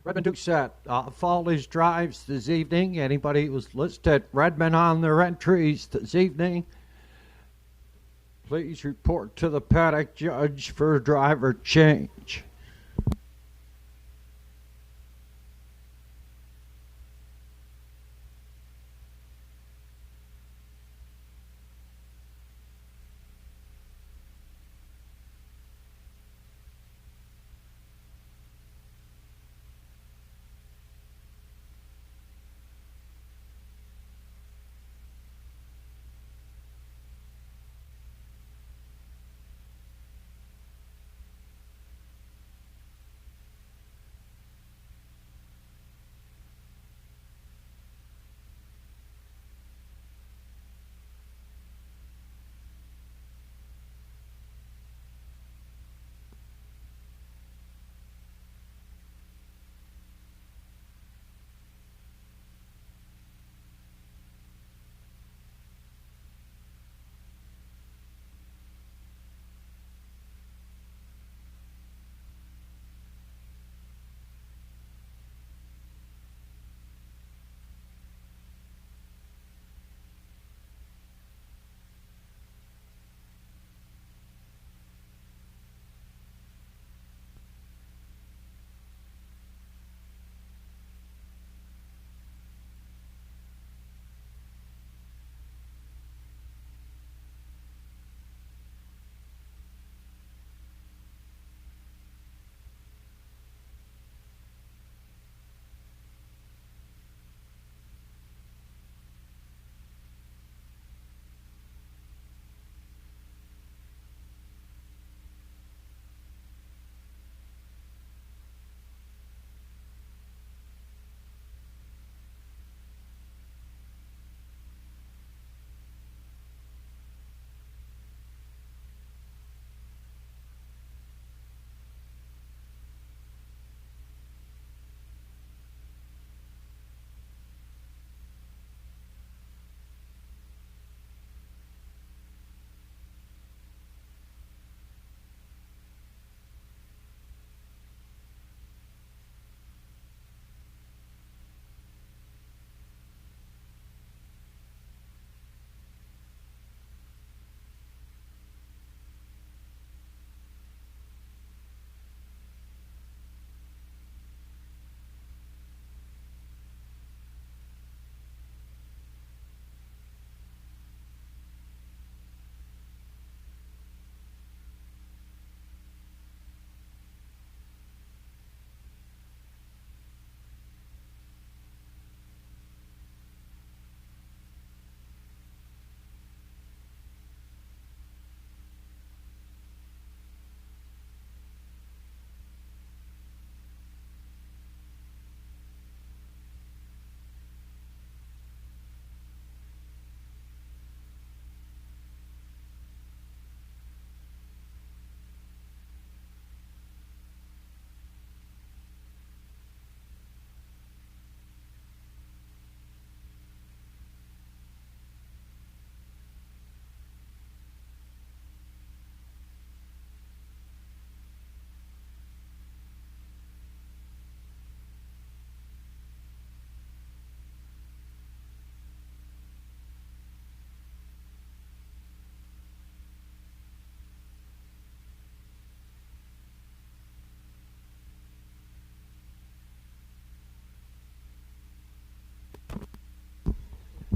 Redmond Doucette, Follies drives this evening. Anybody who's listed Redmond on their entries this evening, please report to the paddock judge for driver change.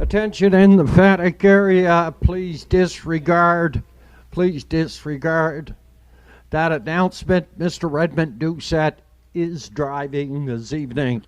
Attention in the paddock area, please disregard that announcement. Mr. Redmond Doucette is driving this evening.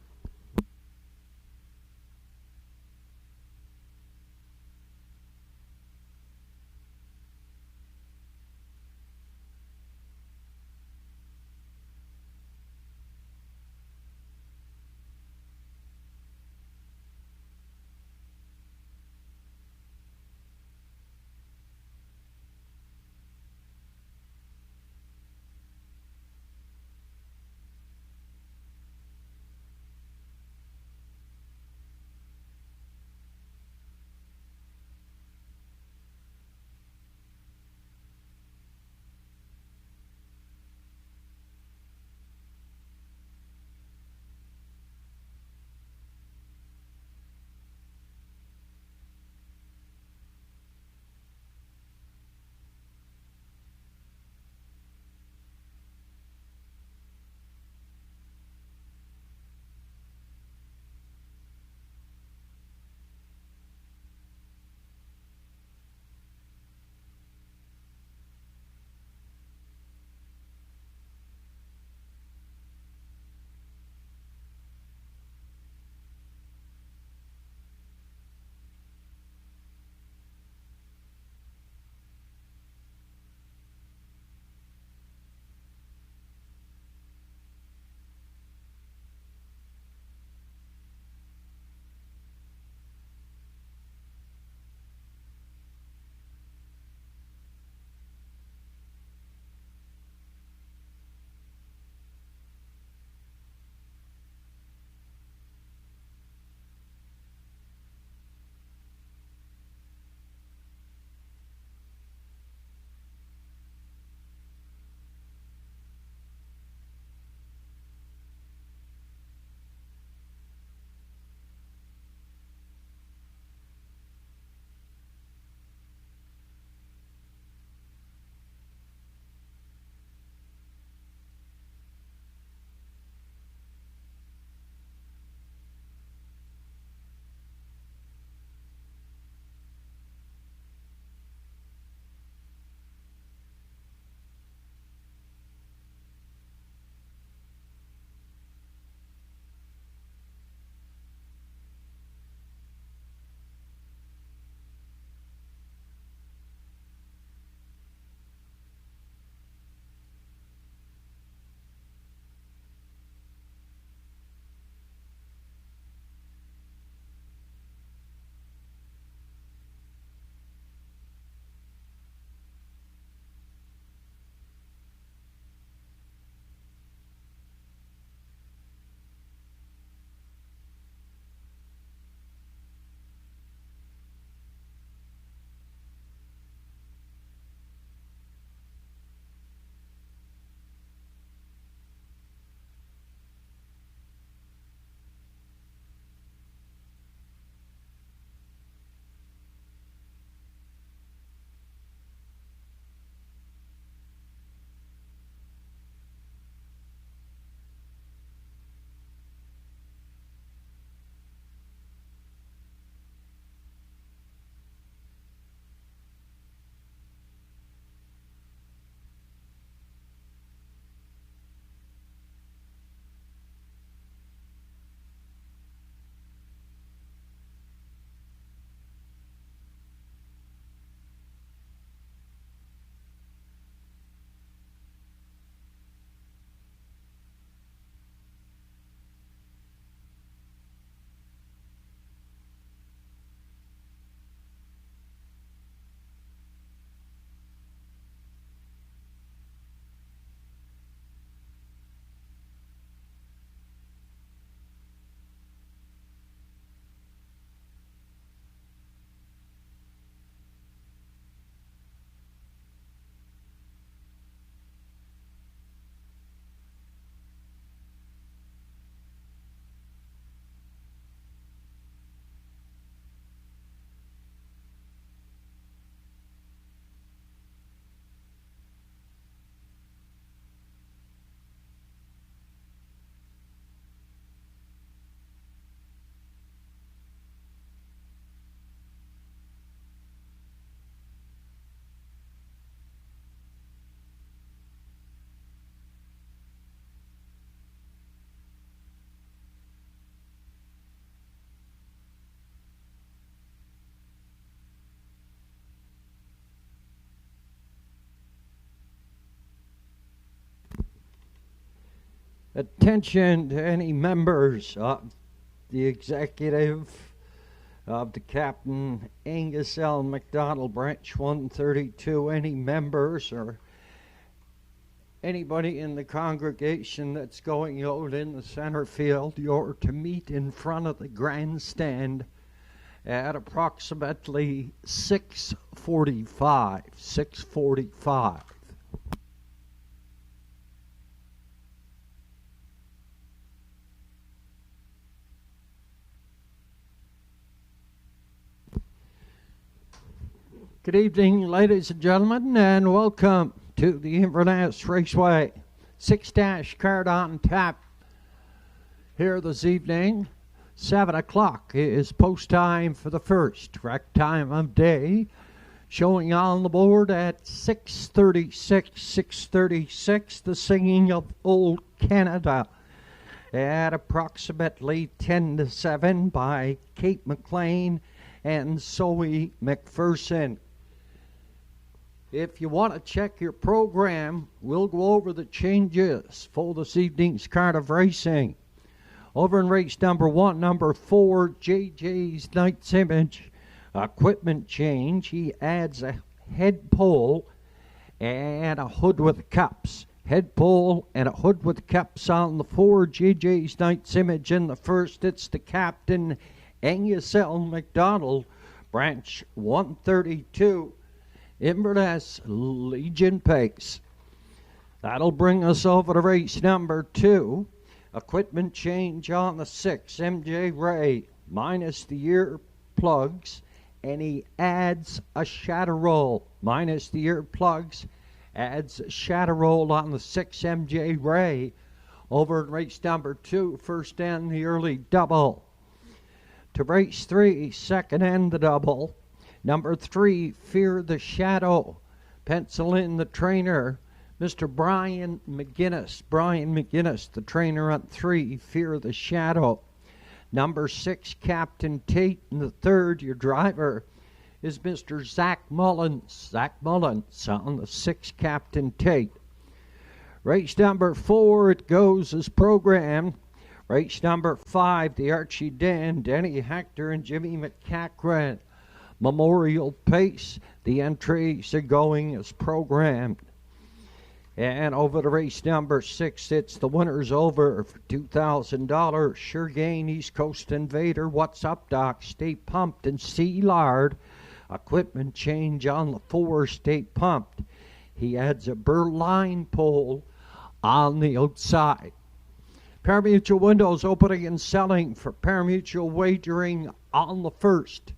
Attention to any members of the executive of the Captain Angus L. McDonald Branch 132. Any members or anybody in the congregation that's going out in the center field, you're to meet in front of the grandstand at approximately 6:45. 6:45. Good evening, ladies and gentlemen, and welcome to the Inverness Raceway. 6- card on tap here this evening. 7 o'clock is post time for the first correct time of day. Showing on the board at 6:36, the singing of Old Canada at approximately 10-7 by Kate McLean and Zoe McPherson. If you want to check your program, we'll go over the changes for this evening's card of racing. Over in race number 1, number 4, JJ's Knight's Image, equipment change. He adds a head pole and a hood with cups. Head pole and a hood with cups on the 4, JJ's Knight's Image. In the first, it's the Captain Angus L. McDonald, Branch 132. Inverness Legion Pace. That'll bring us over to race number 2. Equipment change on the 6, MJ Ray, minus the ear plugs, and he adds a shadow roll. Minus the ear plugs, adds a shadow roll on the 6, MJ Ray. Over in race number 2, first and the early double. To race 3, second and the double. Number 3, Fear the Shadow. Pencil in the trainer, Mr. Brian McGuinness. Brian McGuinness, the trainer on 3, Fear the Shadow. Number 6, Captain Tate. And the third, your driver, is Mr. Zach Mullins. Zach Mullins on the 6, Captain Tate. Race number 4, it goes as programmed. Race number 5, the Archie Den, Denny Hector and Jimmy McCachran. Memorial Pace. The entries are going as programmed. And over to race number 6, it's the winners over for $2,000. Sure Gain, East Coast Invader, What's Up Doc, Stay Pumped, and Sea Lard. Equipment change on the 4, Stay Pumped. He adds a Berline pole on the outside. Parimutuel windows opening and selling for parimutuel wagering on the first.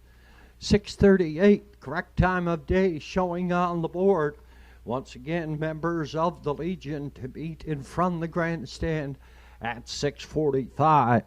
6:38, correct time of day showing on the board. Once again, members of the Legion to meet in front of the grandstand at 6:45.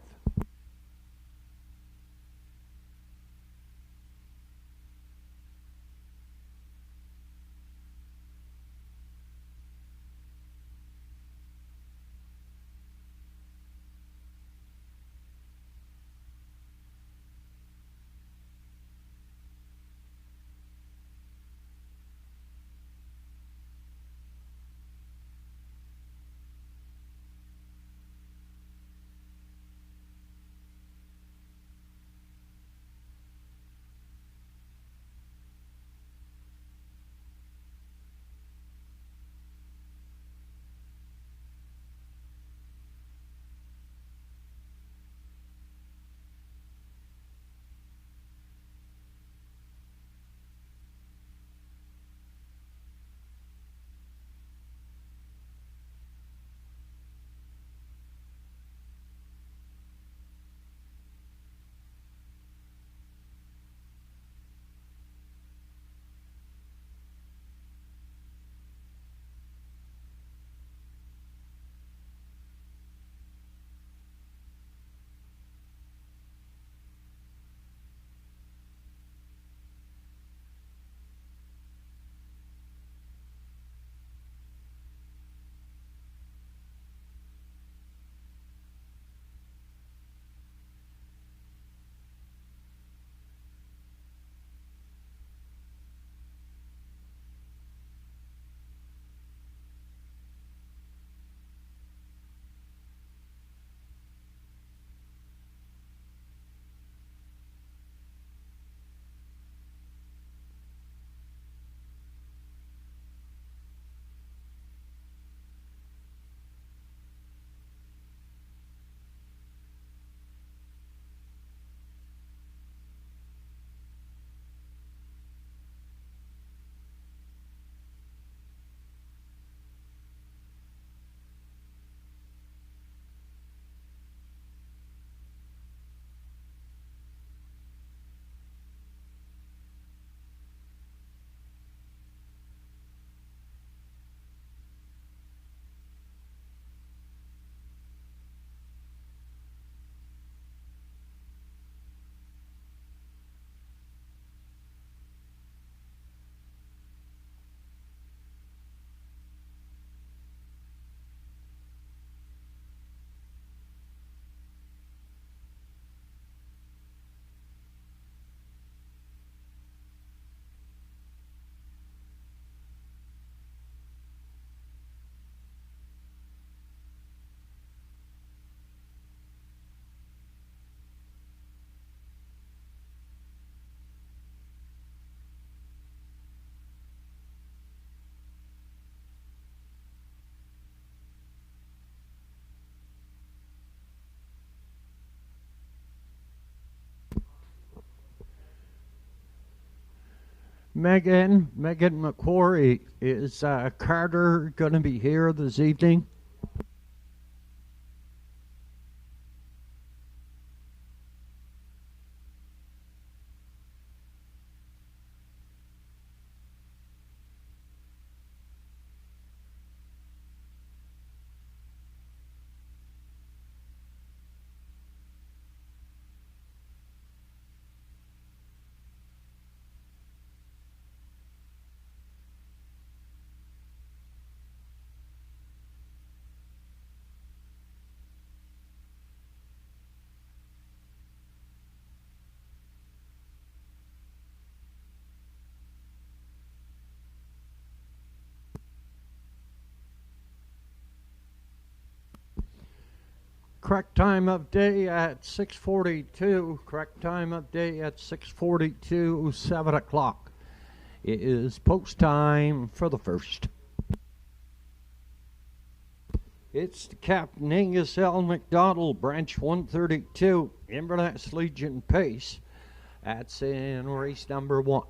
Megan McQuarrie, is Carter going to be here this evening? Correct time of day at 6:42. Correct time of day at 6:42, 7 o'clock. It is post time for the first. It's the Captain Angus L. McDonald, Branch 132, Inverness Legion Pace. That's in race number 1.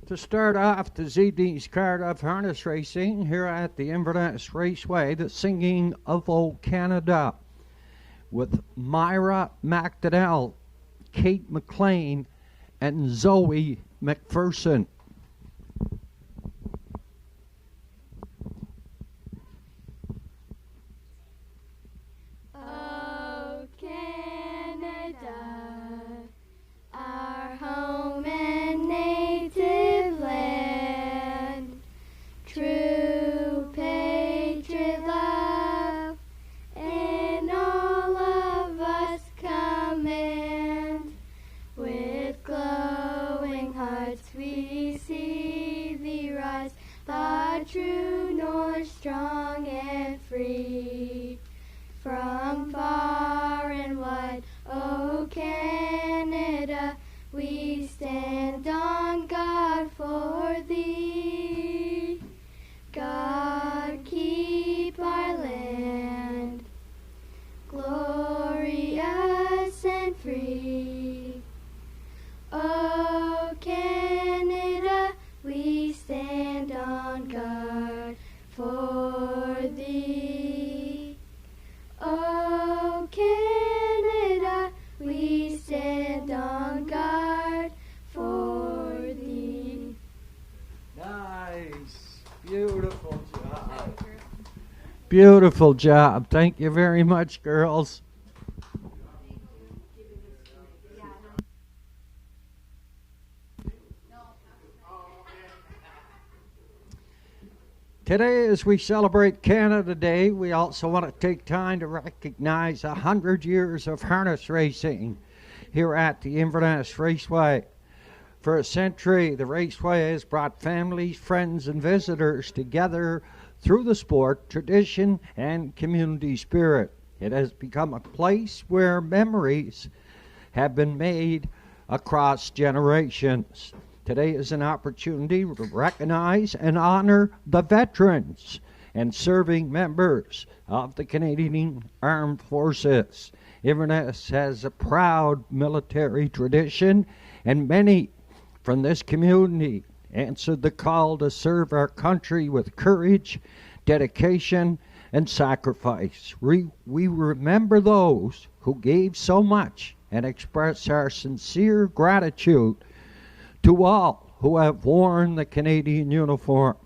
To start off the ZD's card of harness racing here at the Inverness Raceway, the Singing of Old Canada, with Myra McDonnell, Kate McLean, and Zoe McPherson. Oh, Canada, our home and native land, true patriot love, and all of us command. With glowing hearts we Beautiful job. Thank you very much, girls. Today, as we celebrate Canada Day, we also want to take time to recognize 100 years of harness racing here at the Inverness Raceway. For a century, the Raceway has brought families, friends, and visitors together through the sport, tradition, and community spirit. It has become a place where memories have been made across generations. Today is an opportunity to recognize and honor the veterans and serving members of the Canadian Armed Forces. Inverness has a proud military tradition, and many from this community answered the call to serve our country with courage, dedication, and sacrifice. We remember those who gave so much and express our sincere gratitude to all who have worn the Canadian uniform.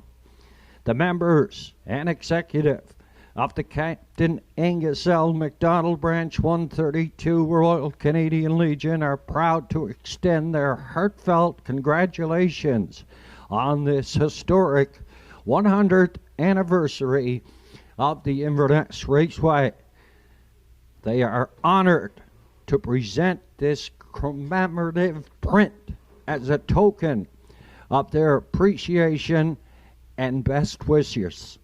The members and executive of the Captain Angus L. MacDonald Branch 132 Royal Canadian Legion are proud to extend their heartfelt congratulations on this historic 100th anniversary of the Inverness Raceway. They are honored to present this commemorative print as a token of their appreciation and best wishes.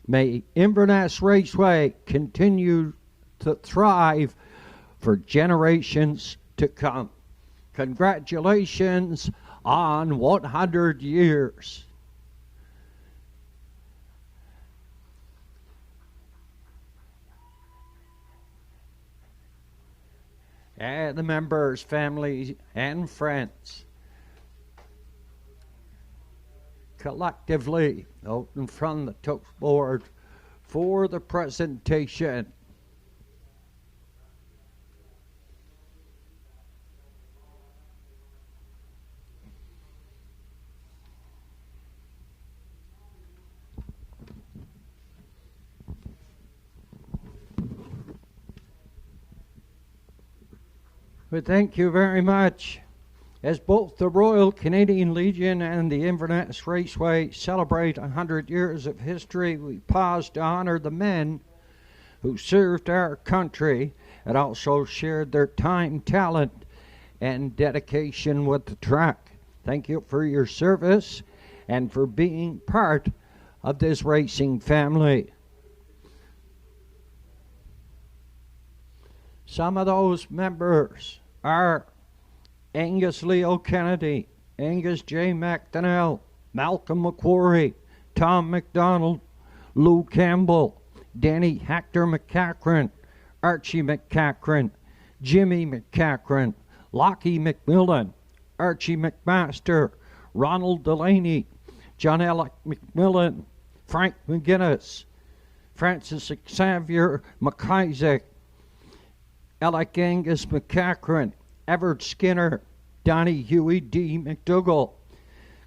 May Inverness Raceway continue to thrive for generations to come. Congratulations on 100 years. And the members, families, and friends collectively out in front of the toast board for the presentation. Well, thank you very much. As both the Royal Canadian Legion and the Inverness Raceway celebrate 100 years of history, we pause to honor the men who served our country and also shared their time, talent, and dedication with the track. Thank you for your service and for being part of this racing family. Some of those members are Angus Leo Kennedy, Angus J. McDonnell, Malcolm McQuarrie, Tom McDonald, Lou Campbell, Danny Hector McCachran, Archie McCachran, Jimmy McCachran, Lockie McMillan, Archie McMaster, Ronald Delaney, John Alec McMillan, Frank McGuinness, Francis Xavier McIsaac, Alec Angus McCachran, Everett Skinner, Donnie Huey D. McDougall,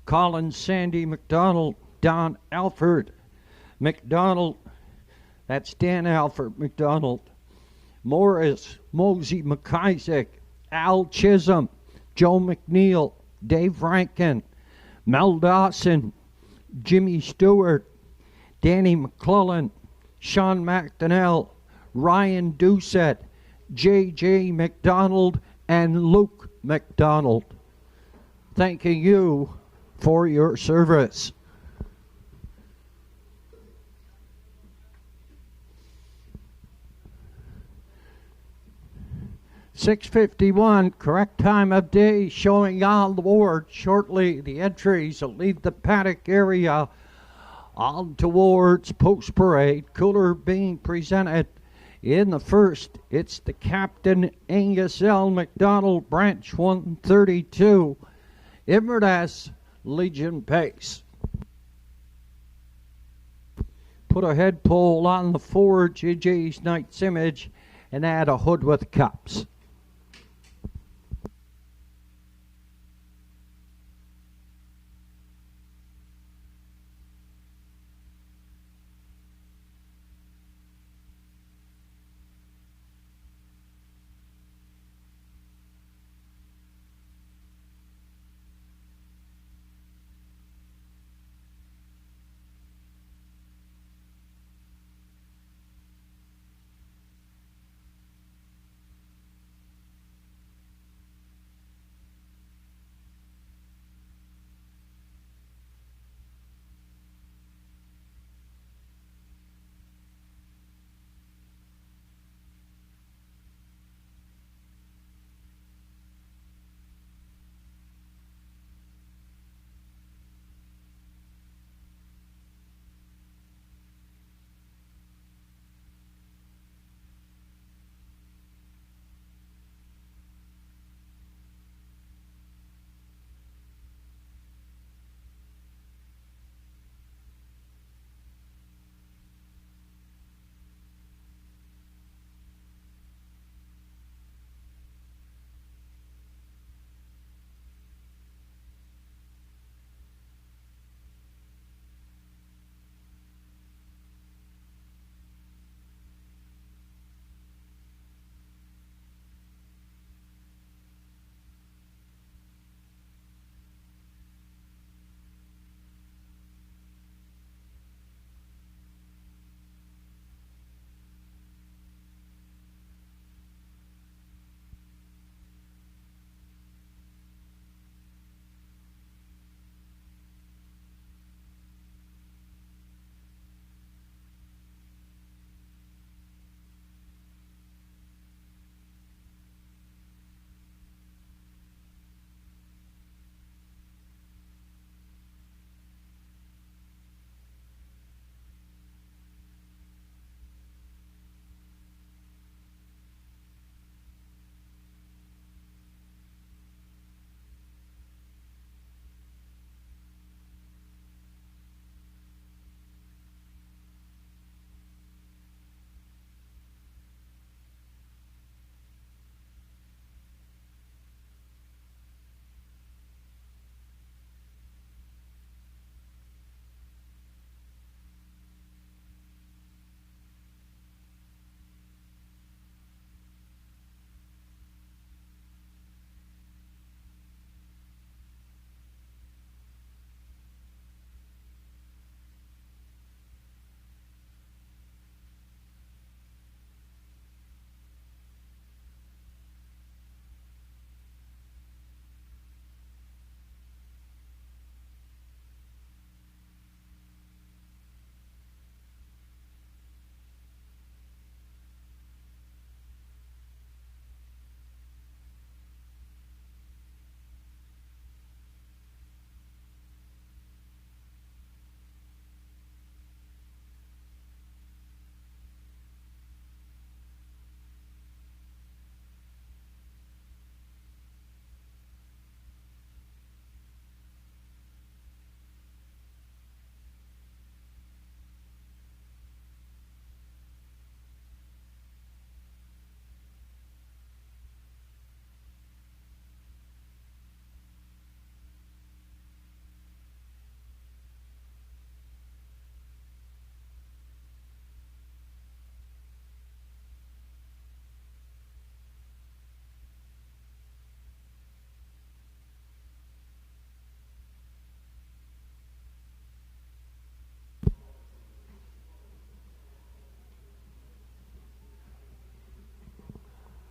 Colin Sandy McDonald, Don Alford McDonald, that's Dan Alford McDonald, Morris Mosey McIsaac, Al Chisholm, Joe McNeil, Dave Rankin, Mel Dawson, Jimmy Stewart, Danny McClellan, Sean McDonnell, Ryan Doucette, J.J. McDonald, and Luke McDonald. Thanking you for your service. (6:51), correct time of day showing on the board. Shortly, the entries will leave the paddock area on towards post parade. Cooler being presented. In the first, it's the Captain Angus L. MacDonald Branch 132 Inverness Legion pace. Put a head pole on the forward JJ's Knight's image and add a hood with cups.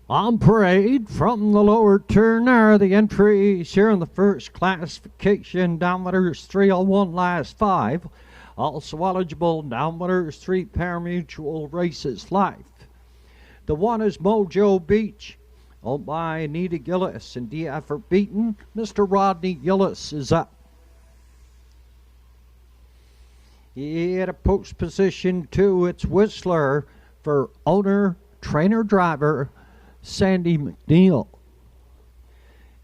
On parade from the lower turn are the entries here in the first classification. Downwinners 301 last 5. Also eligible downwinners 3 pari-mutuel races life. The one is Mojo Beach, owned by Anita Gillis, and DF for beaten. Mr. Rodney Gillis is up. He had a post position 2. It's Whistler for owner, trainer, driver Sandy McNeil.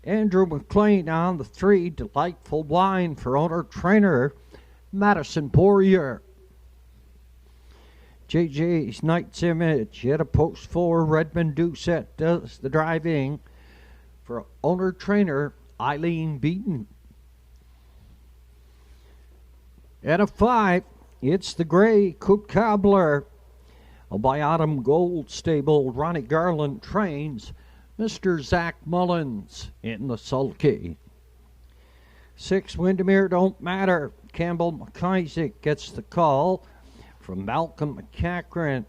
Andrew McLean on the 3. Delightful Wine for owner, trainer Madison Poirier. JJ's Knight's Image. He had a post 4. Redmond Doucette does the driving for owner, trainer Eileen Beaton. At a 5, it's the Gray Coot Cobbler by Autumn Gold Stable. Ronnie Garland trains Mr. Zach Mullins in the sulky. 6, Windermere Don't Matter. Campbell McIsaac gets the call from Malcolm McCachran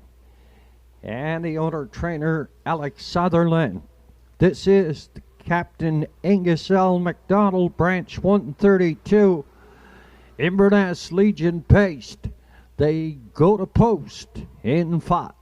and the owner trainer Alex Sutherland. This is the Captain Angus L. McDonald, branch 132. Inverness Legion Paste. They go to post in 5.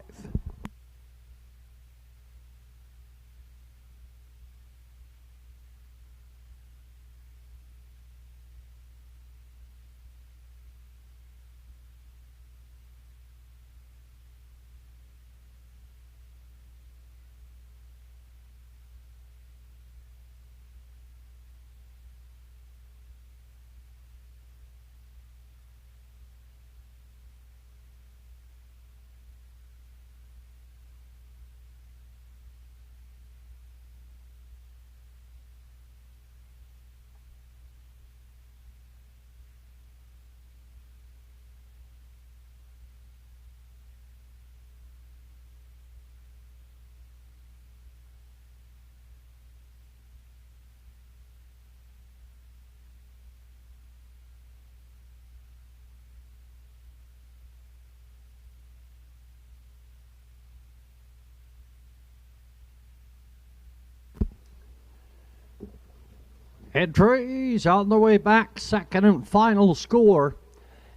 Entries on the way back, second and final score.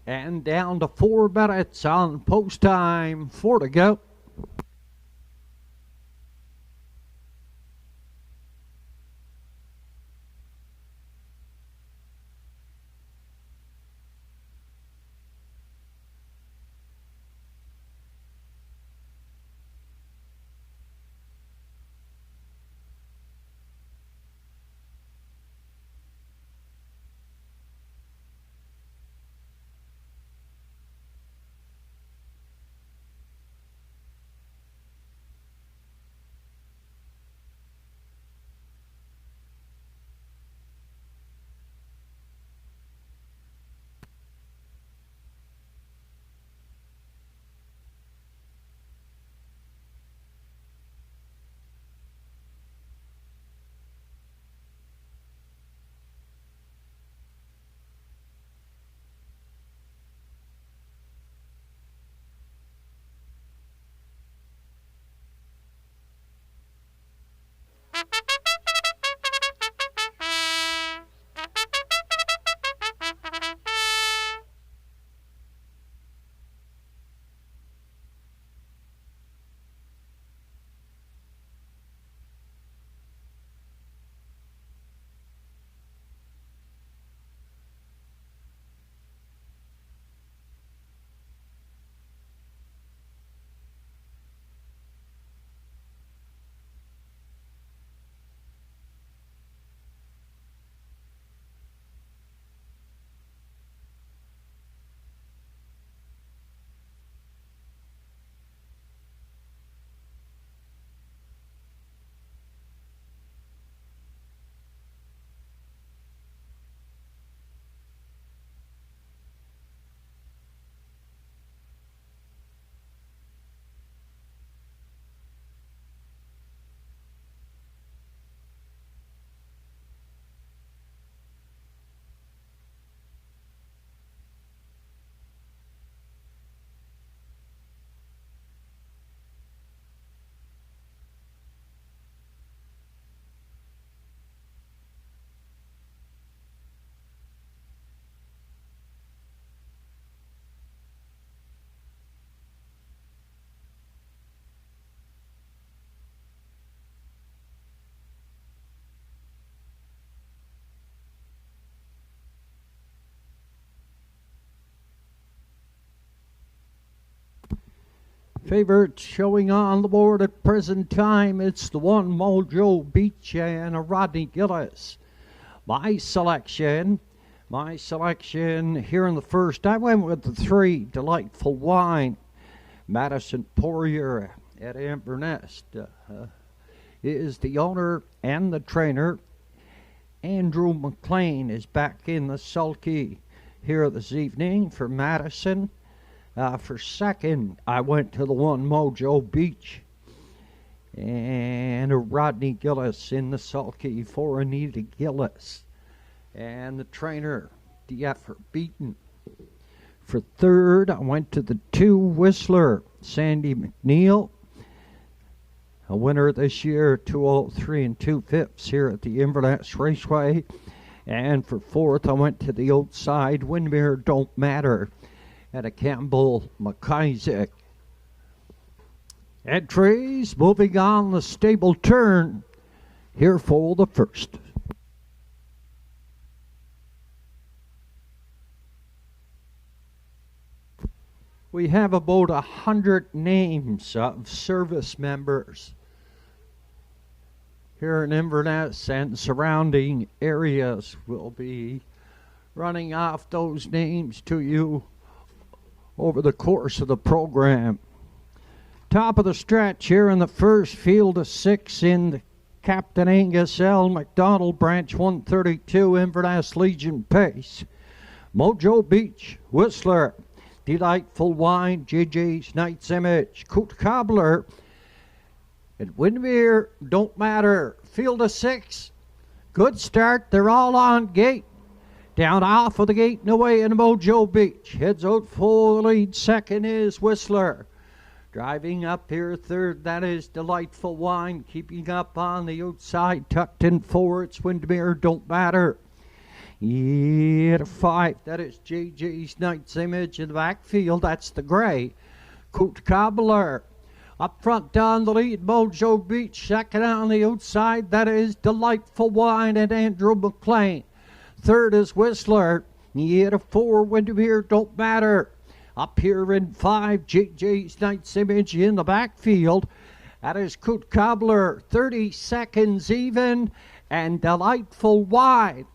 And down to 4 minutes on post time. 4 to go. Favorites showing on the board at present time, it's the one Mojo Beach and a Rodney Gillis. My selection here in the first, I went with the 3, Delightful Wine. Madison Poirier at Inverness is the owner and the trainer. Andrew McLean is back in the sulky here this evening for Madison. For second, I went to the one Mojo Beach and a Rodney Gillis in the sulky for Anita Gillis. And the trainer, the effort beaten. For third, I went to the 2 Whistler, Sandy McNeil, a winner this year, 203 2/5 here at the Inverness Raceway. And for fourth, I went to the outside, Windermere Don't Matter, at a Campbell McIsaac. Entries moving on the stable turn here for the first. We have about 100 names of service members here in Inverness and surrounding areas. We'll be running off those names to you over the course of the program. Top of the stretch here in the first, field of 6 in the Captain Angus L. McDonald Branch 132 Inverness Legion pace. Mojo Beach, Whistler, Delightful Wine, JJ's Knight's Image, Coot Cobbler, and Windermere Don't Matter. Field of 6, good start, they're all on gate. Down off of the gate and away in Mojo Beach. Heads out full lead. Second is Whistler. Driving up here third, that is Delightful Wine. Keeping up on the outside, tucked in forward, it's Windermere Don't Matter. Yeah, to 5, that is JJ's Knight's Image. In the backfield, that's the gray, Coot Cobbler. Up front down the lead, Mojo Beach. Second on the outside, that is Delightful Wine and Andrew McLean. Third is Whistler. Yeah, to 4, Windermere Don't Matter. Up here in 5, JJ's Knight's Image in the backfield. That is Coot Cobbler, 30 seconds even, and Delightful Wine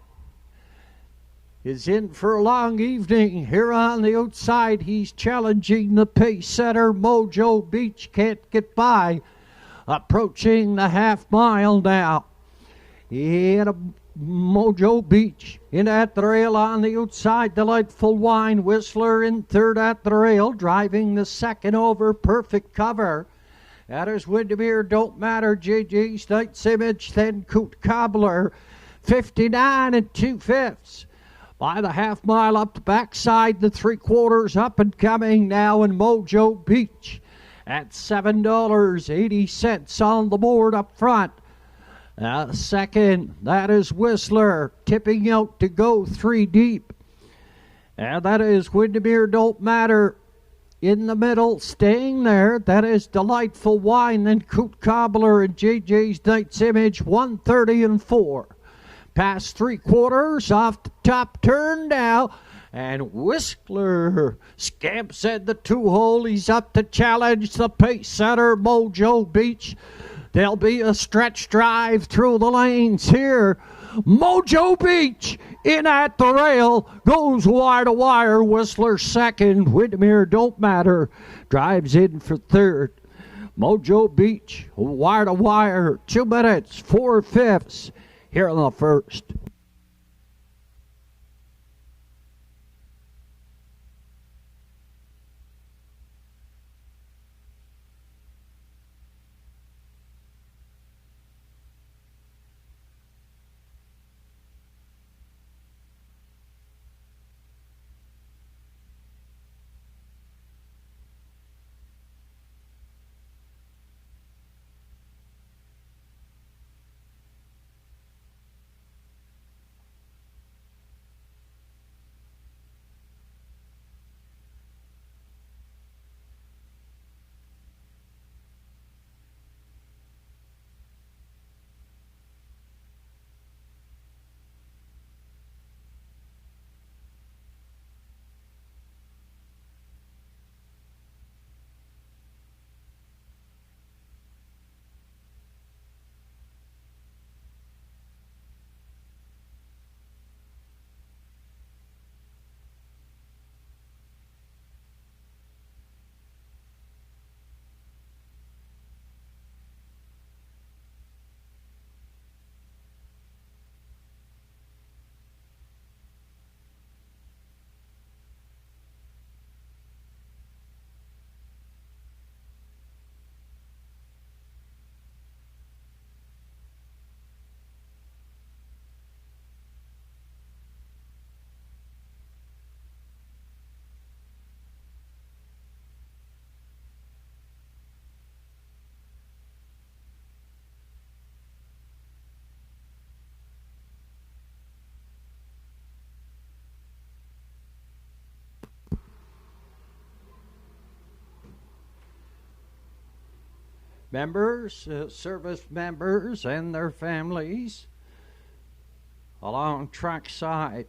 is in for a long evening. Here on the outside, he's challenging the pace setter. Mojo Beach can't get by. Approaching the half mile now. Yeah, Mojo Beach in at the rail on the outside. Delightful Wine, Whistler in third at the rail, driving the second over. Perfect cover. That is Windermere Don't Matter, JJ's Knight's Image, then Coot Cobbler, 59 2/5. By the half mile up the backside, the 3/4 up and coming now in Mojo Beach at $7.80 on the board up front. Second, that is Whistler, tipping out to go 3 deep. And that is Windermere Don't Matter in the middle, staying there. That is Delightful Wine, then Coot Cobbler and JJ's Knight's Image, 130 4. Past 3/4 off the top turn now. And Whistler scamps at the 2-hole. He's up to challenge the pace setter, Mojo Beach. There'll be a stretch drive through the lanes here. Mojo Beach in at the rail, goes wire to wire. Whistler second, Windermere Don't Matter drives in for third. Mojo Beach wire to wire, 2 minutes 4/5 here in the first. Members, service members and their families along trackside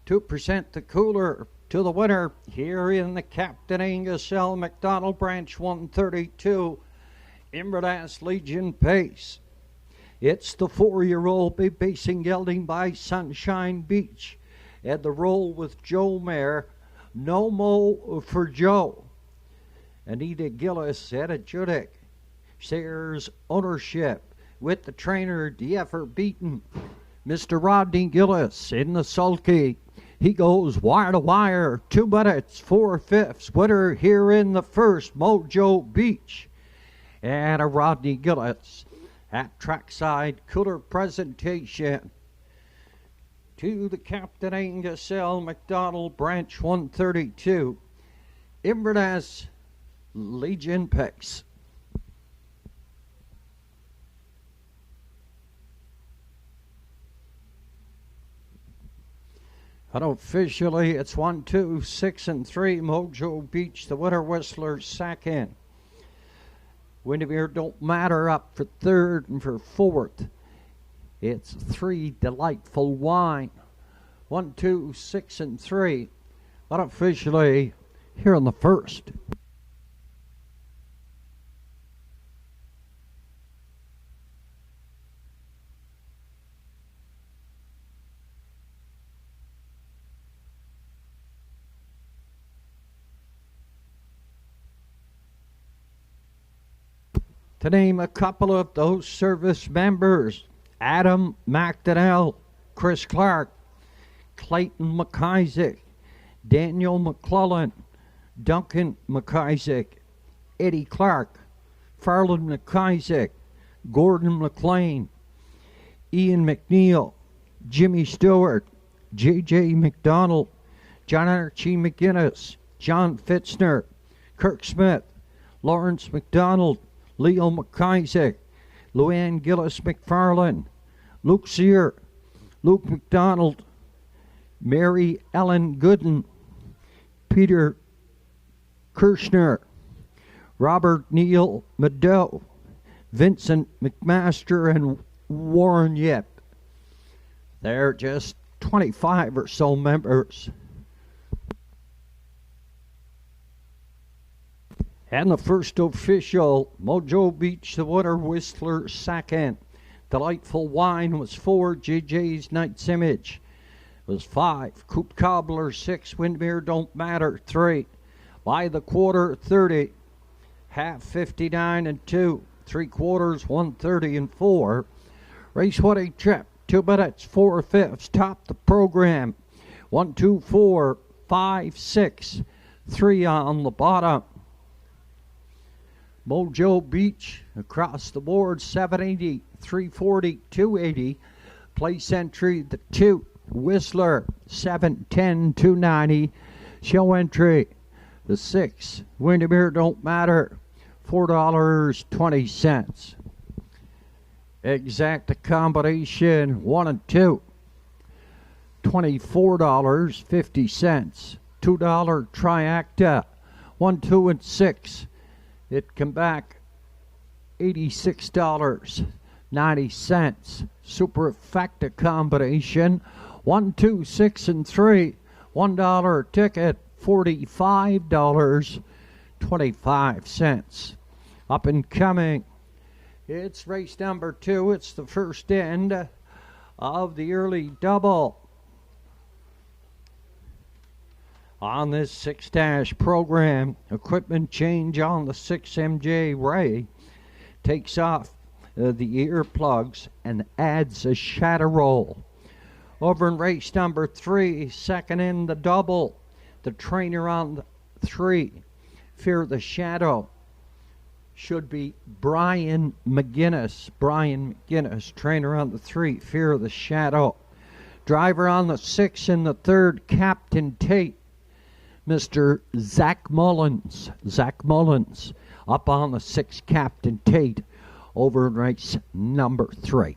to present the cooler to the winner here in the Captain Angus L. McDonald Branch 132 Inverness Legion Pace. It's the 4-year-old basing gelding by Sunshine Beach at the roll with Joe Mare, No Mo for Joe. Anita Gillis at a Judic shares ownership with the trainer, the effort beaten. Mr. Rodney Gillis in the sulky. He goes wire to wire, 2 minutes, 4/5. Winner here in the first, Mojo Beach. And a Rodney Gillis at trackside cooler presentation to the Captain Angus L. McDonald Branch 132 Inverness Legion Pace. Unofficially, it's 1, 2, 6, and 3. Mojo Beach, the winner, Whistler, second. Windermere Don't Matter up for third, and for fourth, it's 3 Delightful Wine. 1, 2, 6, and 3. Unofficially, here in the first. To name a couple of those service members: Adam McDonnell, Chris Clark, Clayton McIsaac, Daniel McClellan, Duncan McIsaac, Eddie Clark, Farland McIsaac, Gordon McLean, Ian McNeil, Jimmy Stewart, J.J. McDonald, John Archie McGuinness, John Fitzner, Kirk Smith, Lawrence McDonald, Leo McIsaac, Luann Gillis McFarlane, Luke Sear, Luke McDonald, Mary Ellen Gooden, Peter Kirshner, Robert Neal Mado, Vincent McMaster, and Warren Yip. They're just 25 or so members. And the first official, Mojo Beach, the winner, Whistler, second. Delightful Wine was 4, JJ's Knight's Image was 5, Coop Cobbler 6, Windermere Don't Matter 3, By the Quarter 30, Half 59 and 2, 3/4 130 and 4, Raceway Trip 2 minutes 4/5, top the program 1, 2, 4, 5, 6, 3 on the bottom. Mojo Beach across the board 780, 340, 280. Place entry the 2. Whistler 710, 290. Show entry the 6. Windermere Don't Matter $4.20. Exact combination 1 and 2. $24.50. $2 triacta 1, 2, and 6. It come back $86.90. Superfecta combination 1, 2, 6, and 3. $1 ticket, $45.25. Up and coming. It's race number 2. It's the first end of the early double on this 6- program. Equipment change on the 6MJ Ray. Takes off the earplugs and adds a shadow roll. Over in race number 3, second in the double, the trainer on the 3, Fear the Shadow, should be Brian McGuinness. Brian McGuinness, trainer on the 3, Fear the Shadow. Driver on the 6 in the 3rd, Captain Tate, Mr. Zach Mullins. Zach Mullins up on the 6, Captain Tate, over in race number 3.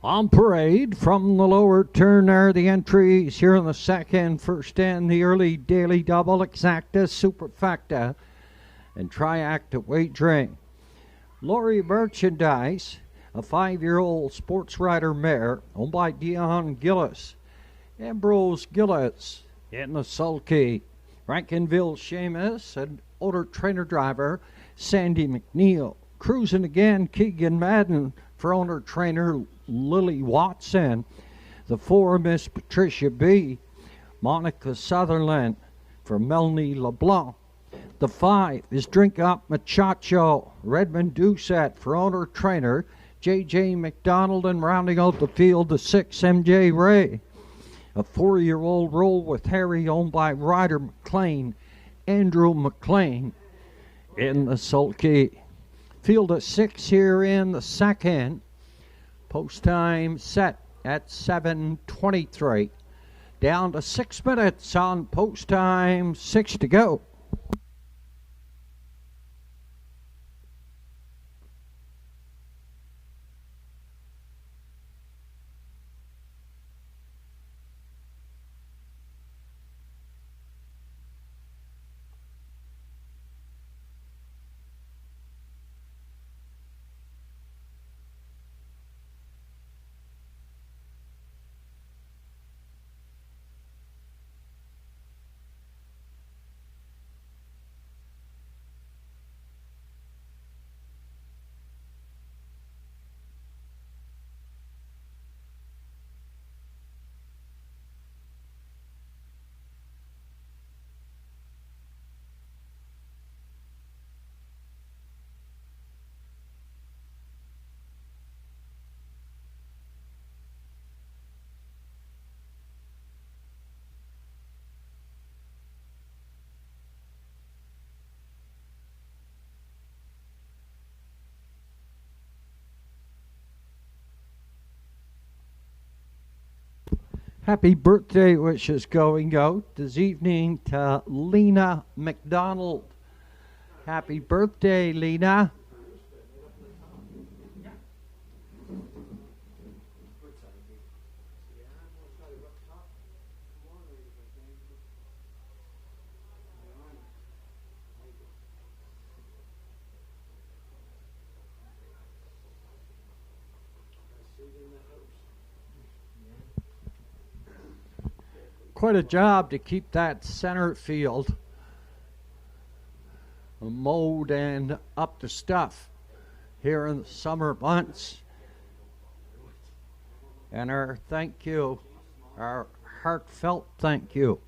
On parade from the lower turn are the entries here in the second. First in the early daily double, exacta, superfecta, and triacta wagering. Laurie Merchandise, a 5-year-old sports rider mare owned by Dion Gillis. Ambrose Gillis in the sulky. Rankinville Seamus, an older trainer driver, Sandy McNeil. Cruising again, Keegan Madden for owner trainer Lily Watson. The 4, Miss Patricia B. Monica Sutherland for Melanie LeBlanc. The 5 is Drink Up Machacho, Redmond Doucette for owner trainer J.J. McDonald, and rounding out the field, the 6, M.J. Ray. A 4-year-old Roll with Harry owned by Ryder McLean, Andrew McLean in the sulky. Field of 6 here in the second. Post time set at 7:23. Down to 6 minutes on post time, 6 to go. Happy birthday wishes going out this evening to Lena McDonald. Happy birthday, Lena. Quite a job to keep that center field mowed and up to stuff here in the summer months. And our thank you, our heartfelt thank you,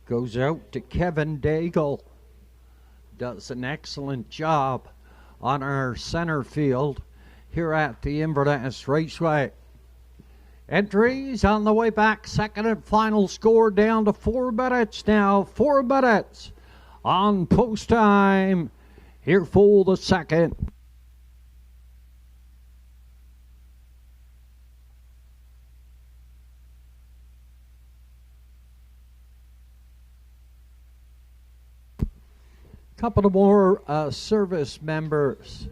goes out to Kevin Daigle. Does an excellent job on our center field here at the Inverness Raceway. Entries on the way back, second and final score down to 4 minutes now. 4 minutes on post time here for the second. Couple of more service members.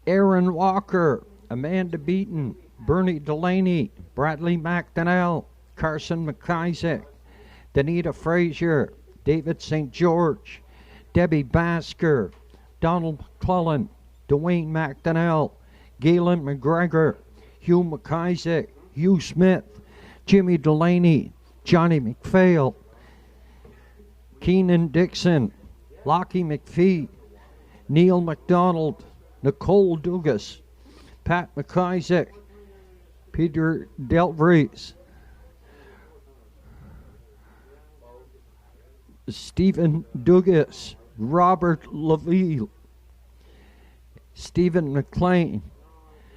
Aaron Walker, Amanda Beaton, Bernie Delaney, Bradley McDonnell, Carson McIsaac, Danita Frazier, David St. George, Debbie Basker, Donald McClellan, Dwayne McDonnell, Galen McGregor, Hugh McIsaac, Hugh Smith, Jimmy Delaney, Johnny McPhail, Keenan Dixon, Lockie McPhee, Neil McDonald, Nicole Dugas, Pat McIsaac, Peter Delvries, Stephen Dugas, Robert Laville, Stephen McLean,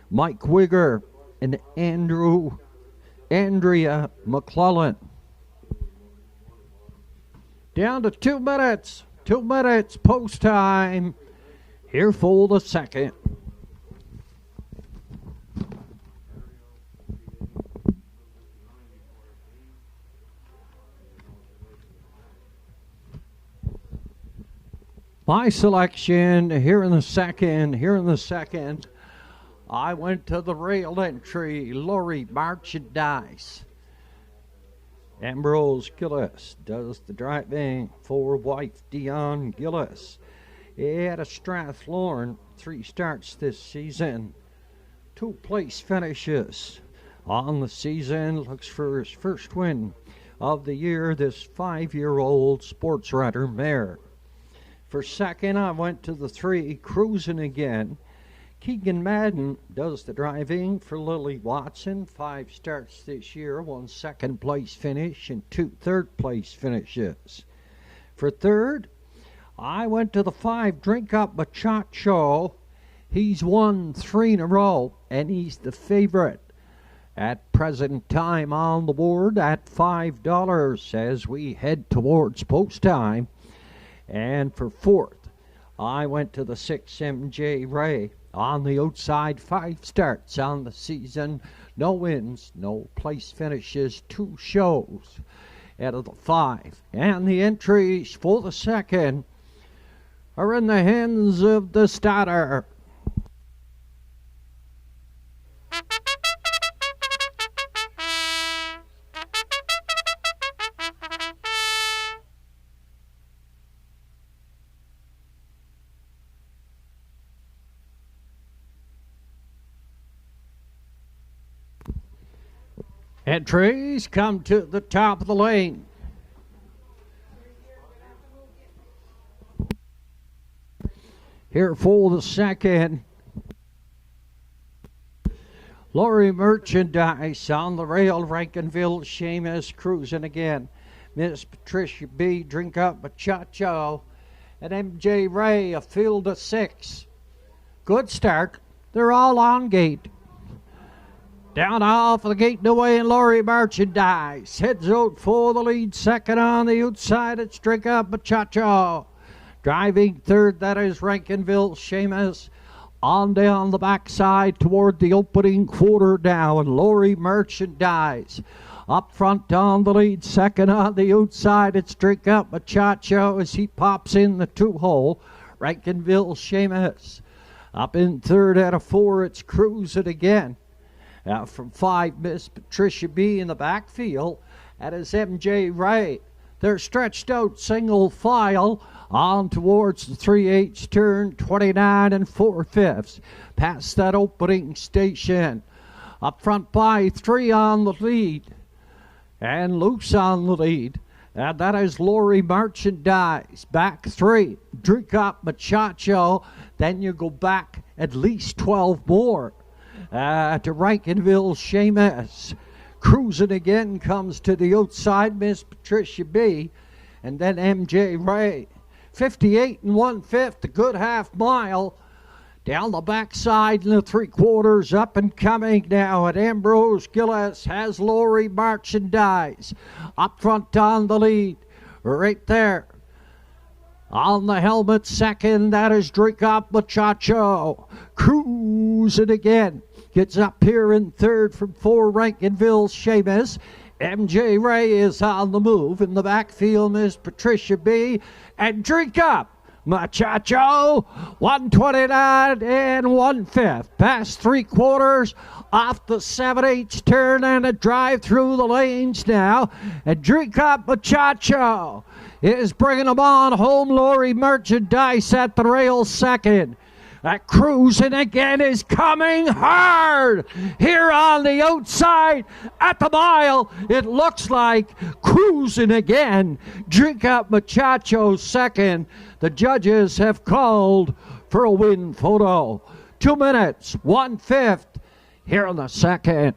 Mike Wigger, and Andrea McClellan. Down to 2 minutes. 2 minutes post time. Here for the second. My selection here in the second, I went to the rail entry, Lorry Merchandise. Ambrose Gillis does the driving for wife Dion Gillis. At a Strathlorn, 3 starts this season, 2 place finishes. On the season, looks for his first win of the year, this 5-year-old sports rider mare. For second, I went to the 3, Cruising Again. Keegan Madden does the driving for Lily Watson. 5 starts this year, 1 second place finish and 2 third place finishes. For third, I went to the 5, Drink Up Machacho. He's won 3 in a row, and he's the favorite at present time on the board at $5 as we head towards post time. And for fourth, I went to the 6, MJ Ray. On the outside, 5 starts on the season, no wins, no place finishes, 2 shows out of the 5. And the entries for the second are in the hands of the starter. Entries come to the top of the lane. Here for the second, Lorry Merchandise on the rail, Rankinville, Seamus Cruising Again. Miss Patricia B, Drink Up Machacho, and MJ Ray, a field of 6. Good start. They're all on gate. Down off of the gate and away in Lorry Merchandise. Heads out for the lead. Second on the outside, it's Drink Up Machacho. Driving third, that is Rankinville, Seamus. On down the backside toward the opening quarter now, and Lorry Merchandise. Up front on the lead, second on the outside, it's Drink Up Machacho as he pops in the 2-hole. Rankinville, Seamus. Up in third at a 4, it's Cruising Again. From 5, Miss Patricia B in the backfield. That is MJ Ray. They're stretched out single file on towards the 3/8 turn, 29 4/5. Past that opening station. Up front by 3 on the lead. And loose on the lead. And that is Lorry Merchandise. Back 3. Drink Up Machacho. Then you go back at least 12 more. To Rankinville, Seamus. Cruising Again comes to the outside, Miss Patricia B. And then MJ Ray. 58 1/5, a good half mile. Down the backside in the 3/4, up and coming now. And Ambrose Gillis has Lorry Merchandise. Up front on the lead. Right there. On the helmet second, that is Drink Up Machacho. Cruising Again. Gets up here in third from 4, Rankinville, Seamus. MJ Ray is on the move. In the backfield, Miss Patricia B. And Drink Up Machacho. 129 1/5. Past 3/4. Off the 7/8 turn and a drive through the lanes now. And Drink Up Machacho is bringing them on home. Lorry Merchandise at the rail second. That Cruising Again is coming hard here on the outside at the mile. It looks like Cruising Again. Drink Up Machacho second. The judges have called for a win photo. 2 minutes, 1/5 here in the second.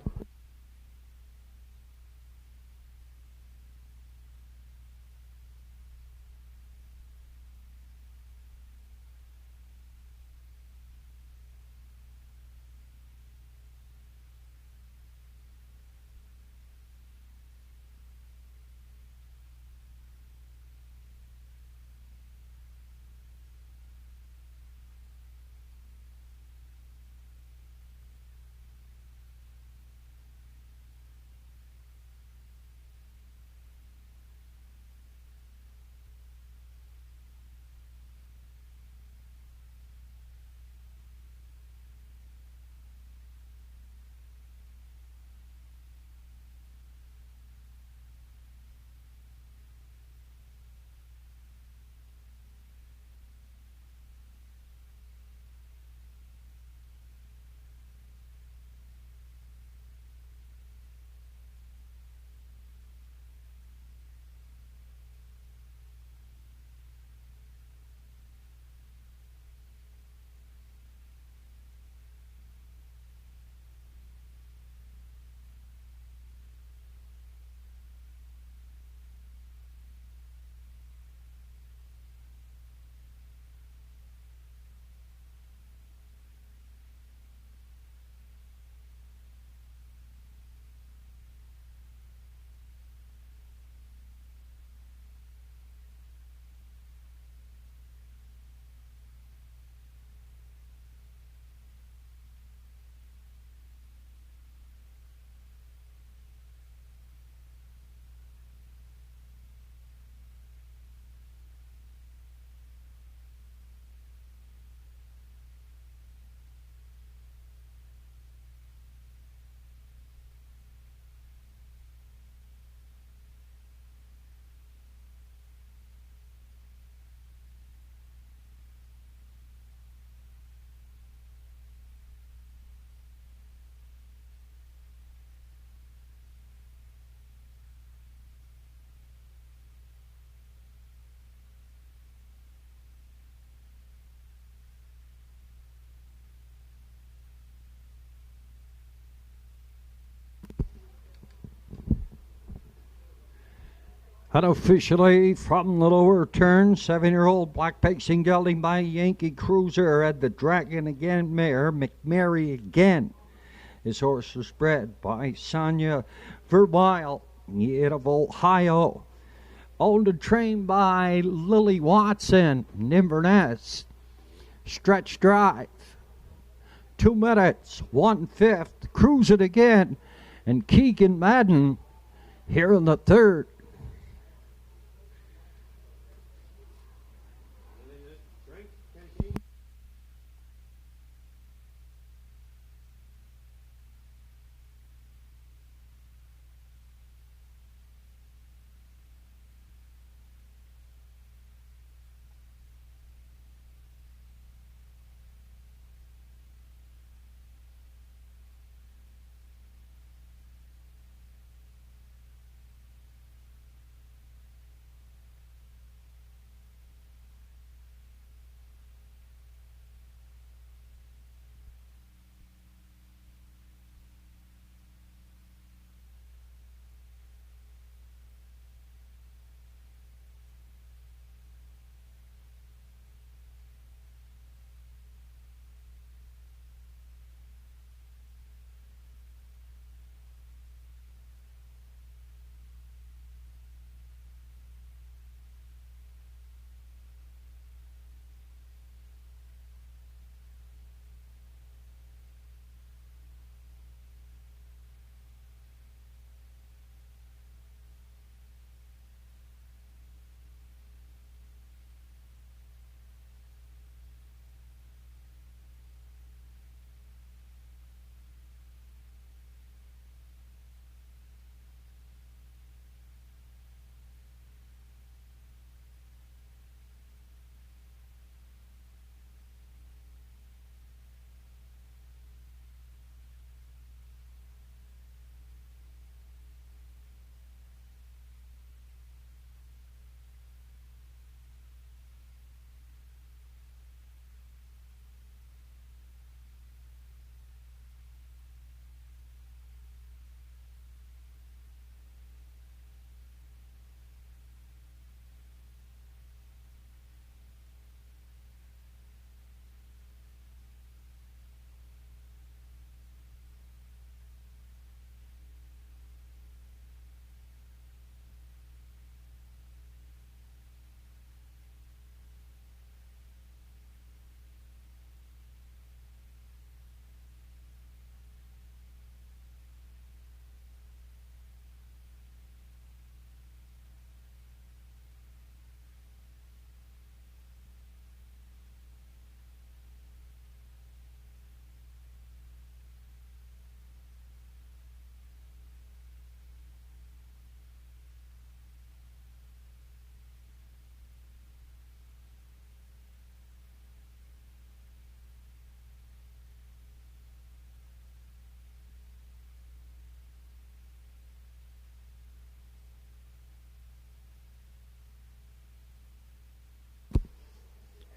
Unofficially from the lower turn, 7-year-old black pacing gelding by Yankee Cruiser at the Dragon again mare, McMary again. His horse was bred by Sonia Verweil, out of Ohio. Owned and trained by Lily Watson, Inverness. Stretch drive. 2 minutes, 1/5. Cruise it again. And Keegan Madden here in the third.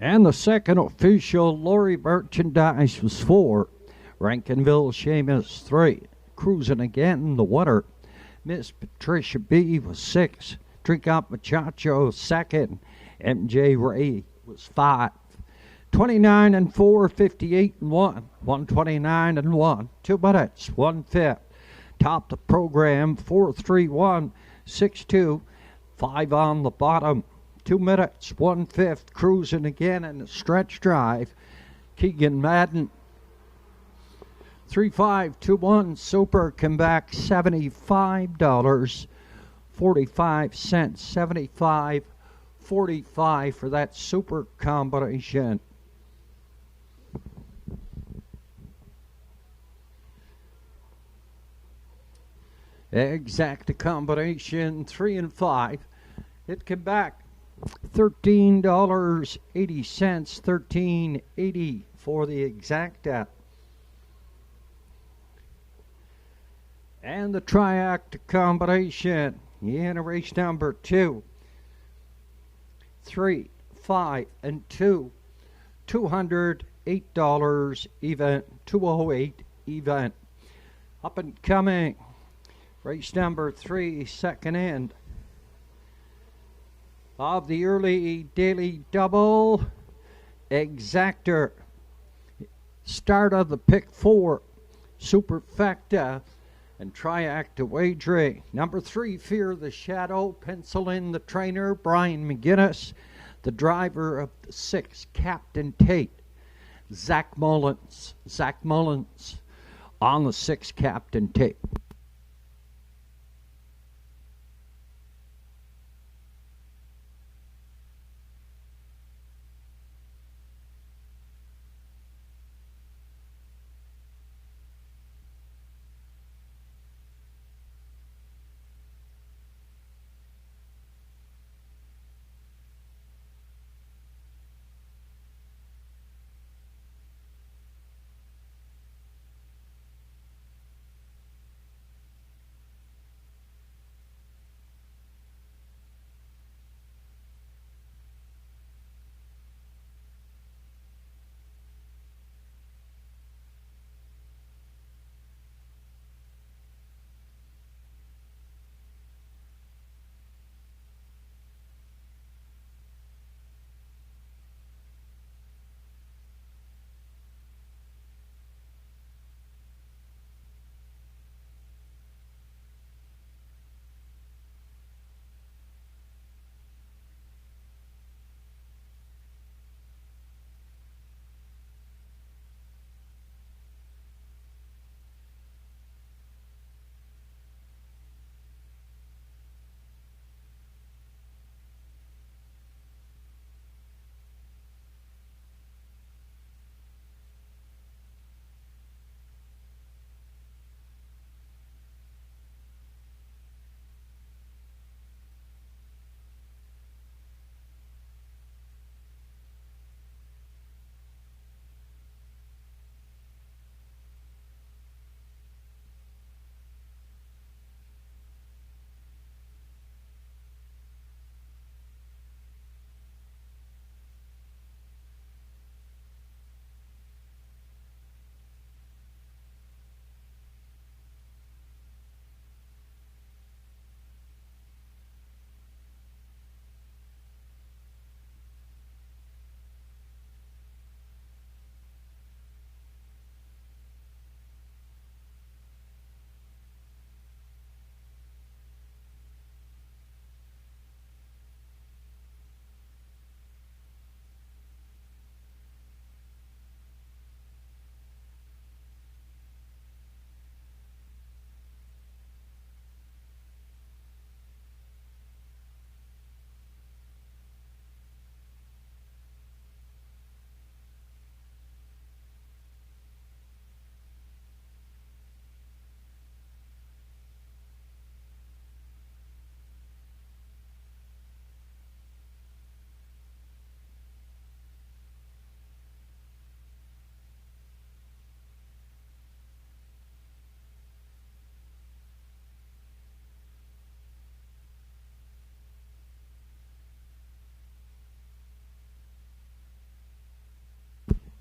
And the second official Lori merchandise was 4. Rankinville Seamus 3. Cruising again, the winner. Miss Patricia B was 6. Drink Up Muchacho 2nd. MJ Ray was 5. 29 and 4, 58 and 1. 129 and 1. 2 minutes, 1/5. Top the program 4-3-1, 6-2. 5 on the bottom. 2 minutes, 1/5. Cruising again in the stretch drive. Keegan Madden. 3-5-2-1 Super come back $75.45. 75.45 for that super combination. Exact combination 3 and 5. It came back $13.80, $13.80 for the exacta. And the triact combination in race number 2. 3, 5, and 2. $208 even, 208 even. Up and coming, race number 3, second end. of the early daily double, Exactor. Start of the pick 4, Superfecta and Triacta Wagering. Number 3, Fear the Shadow. Pencil in the trainer, Brian McGinnis. The driver of the 6, Captain Tate, Zach Mullins. Zach Mullins on the 6, Captain Tate.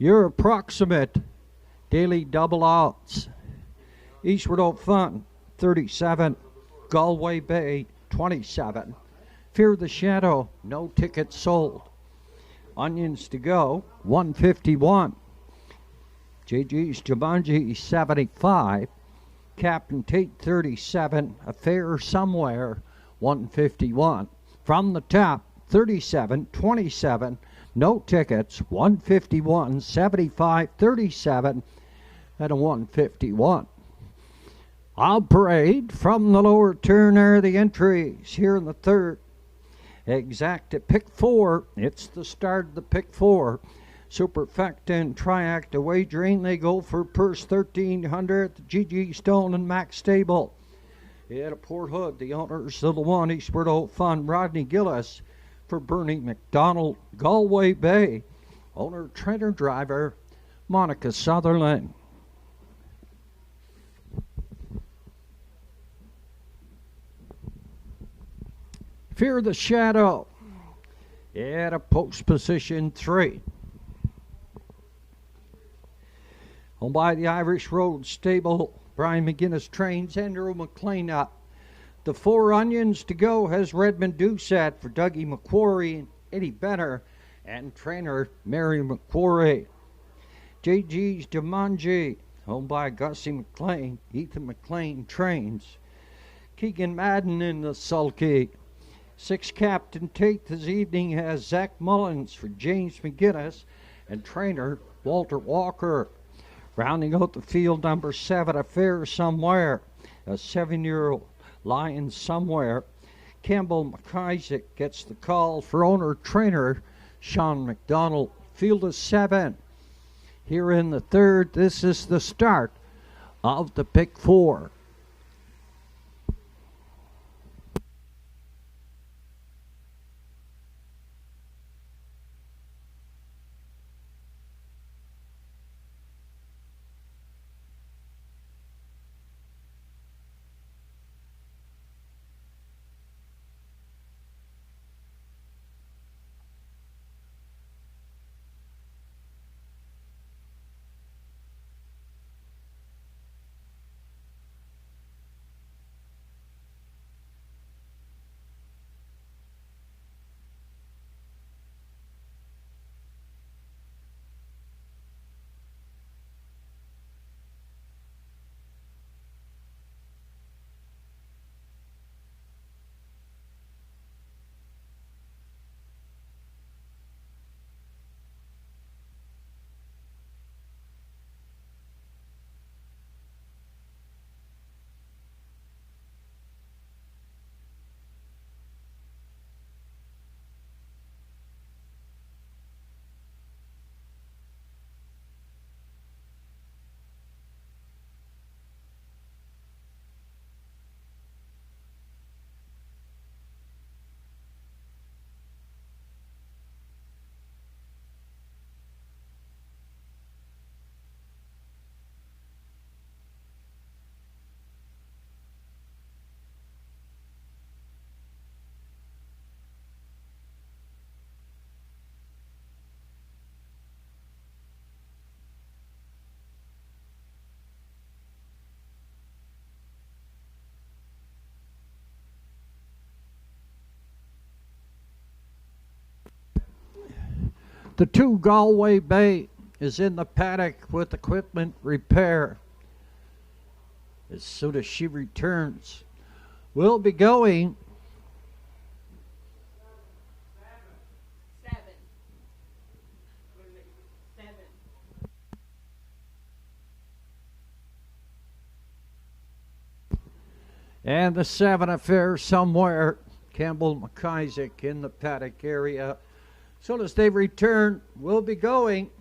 Your approximate daily double odds. Eastward Oak Fun, 37. Galway Bay, 27. Fear the Shadow, no tickets sold. Onions to go, 151. JG's Jumanji, 75. Captain Tate, 37. Affair Somewhere, 151. From the top, 37, 27. No tickets, 151, 75, 37, and a 151. I'll parade from the lower turn are the entries here in the third. Exact at pick 4. It's the start of the pick 4. Superfecta and Triacta Wagering. They go for purse 1,300 at the GG Stone and Max Stable. At Port Hood, the owners of the 1 Eastward Oak Fun, Rodney Gillis. For Bernie McDonald, Galway Bay. Owner, trainer, driver, Monica Sutherland. Fear the Shadow. At a post position 3. Owned by the Irish Road Stable. Brian McGinnis trains. Andrew McLean up. The 4 onions to go has Redmond Doucette for Dougie McQuarrie and Eddie Benner and trainer Mary McQuarrie. JG's Jumanji, owned by Gussie McLean. Ethan McLean trains. Keegan Madden in the sulky. 6 Captain Tate this evening has Zach Mullins for James McGinnis and trainer Walter Walker. Rounding out the field, number 7, Affair Somewhere, a 7-year-old Lion Somewhere. Campbell McIsaac gets the call for owner-trainer Sean McDonald. Field of 7. Here in the 3rd, this is the start of the pick 4. The 2 Galway Bay is in the paddock with equipment repair. As soon as she returns, we'll be going. And the 7 Affair Somewhere, Campbell McIsaac in the paddock area. As soon as they return, we'll be going.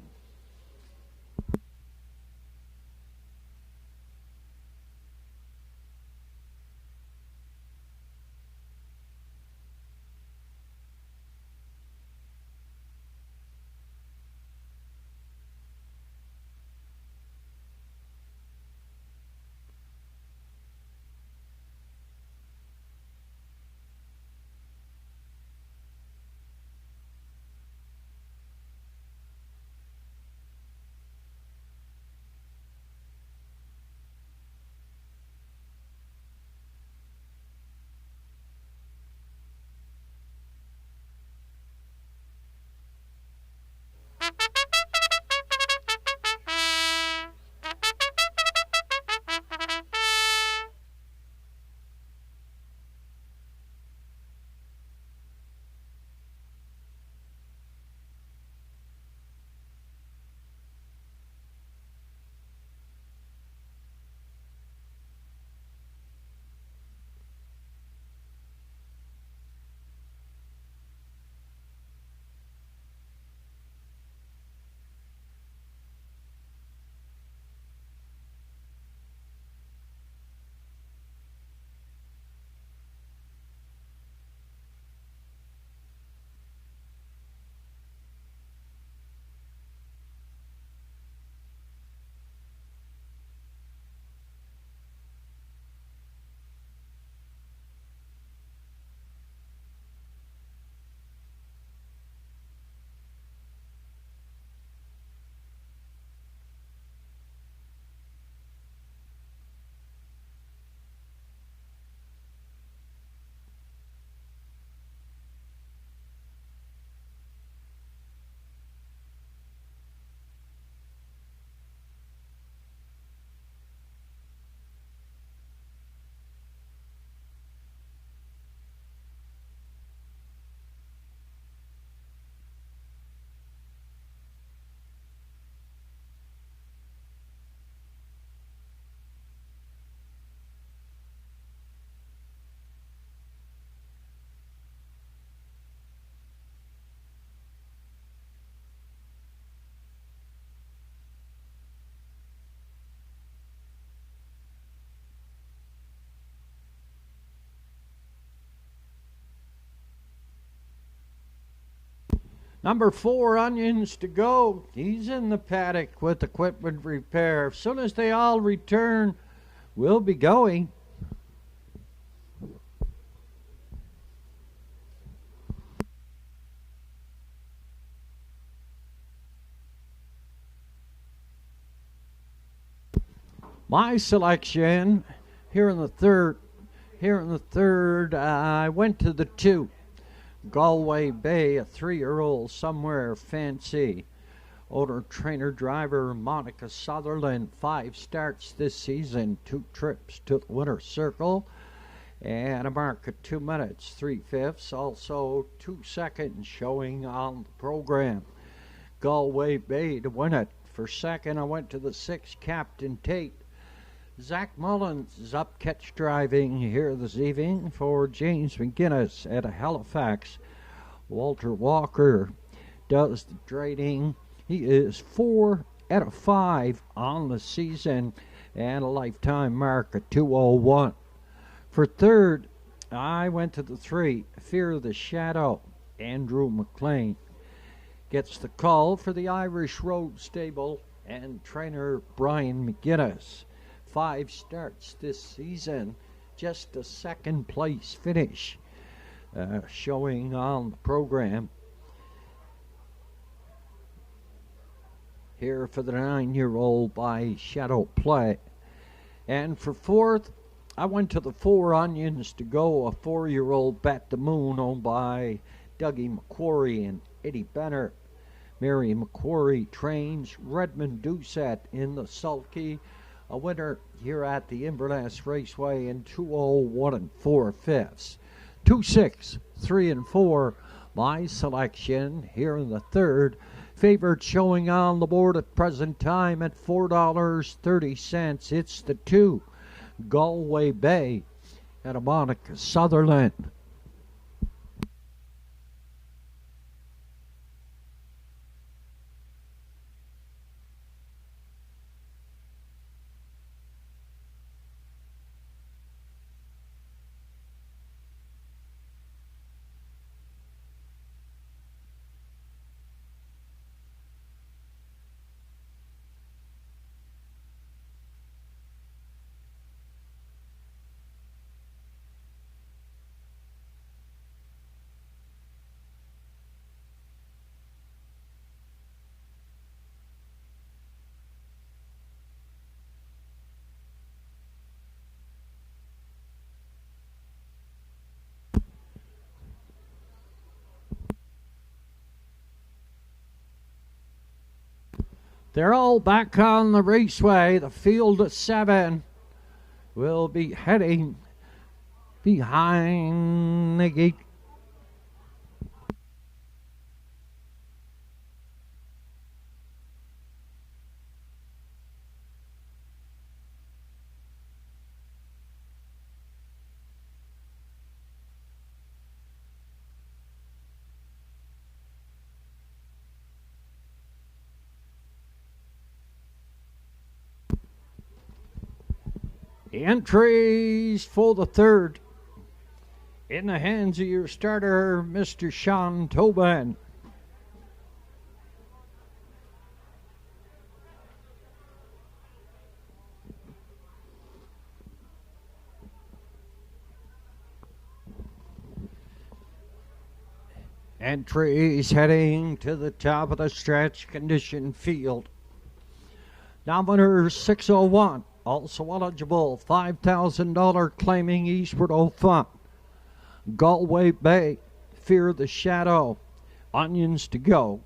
Number 4, Onions to Go. He's in the paddock with equipment repair. As soon as they all return, we'll be going. My selection here in the third. I went to the 2. Galway Bay, a 3-year-old somewhere fancy. Owner, trainer, driver Monica Sutherland. 5 starts this season, 2 trips to the winner's circle, and a mark of 2 minutes 3/5. Also 2 seconds showing on the program. Galway Bay to win it. For second, I went to the 6, Captain Tate. Zach Mullins is up catch driving here this evening for James McGuinness at Halifax. Walter Walker does the trading. He is 4 out of 5 on the season and a lifetime mark of 2:01. For third, I went to the 3, Fear of the Shadow. Andrew McLean gets the call for the Irish Road Stable and trainer Brian McGuinness. 5 starts this season, just a second place finish showing on the program. Here for the 9-year-old by Shadow Play. And for fourth, I went to the 4, Onions to Go, a 4-year-old Bet the Moon owned by Dougie McQuarrie and Eddie Benner. Mary McQuarrie trains Redmond Doucette in the sulky. A winner here at the Inverness Raceway in 2:01 4/5. 2, 6, 3, and 4. My selection here in the third. Favorite showing on the board at present time at $4.30. It's the 2, Galway Bay at a Monica Sutherland. They're all back on the raceway. The field of 7 will be heading behind the gate. The entries for the third in the hands of your starter, Mr. Sean Tobin. Entries heading to the top of the stretch condition field. Nominator 601. Also eligible, $5,000 claiming Eastward O'Font. Galway Bay, Fear the Shadow, Onions to Go,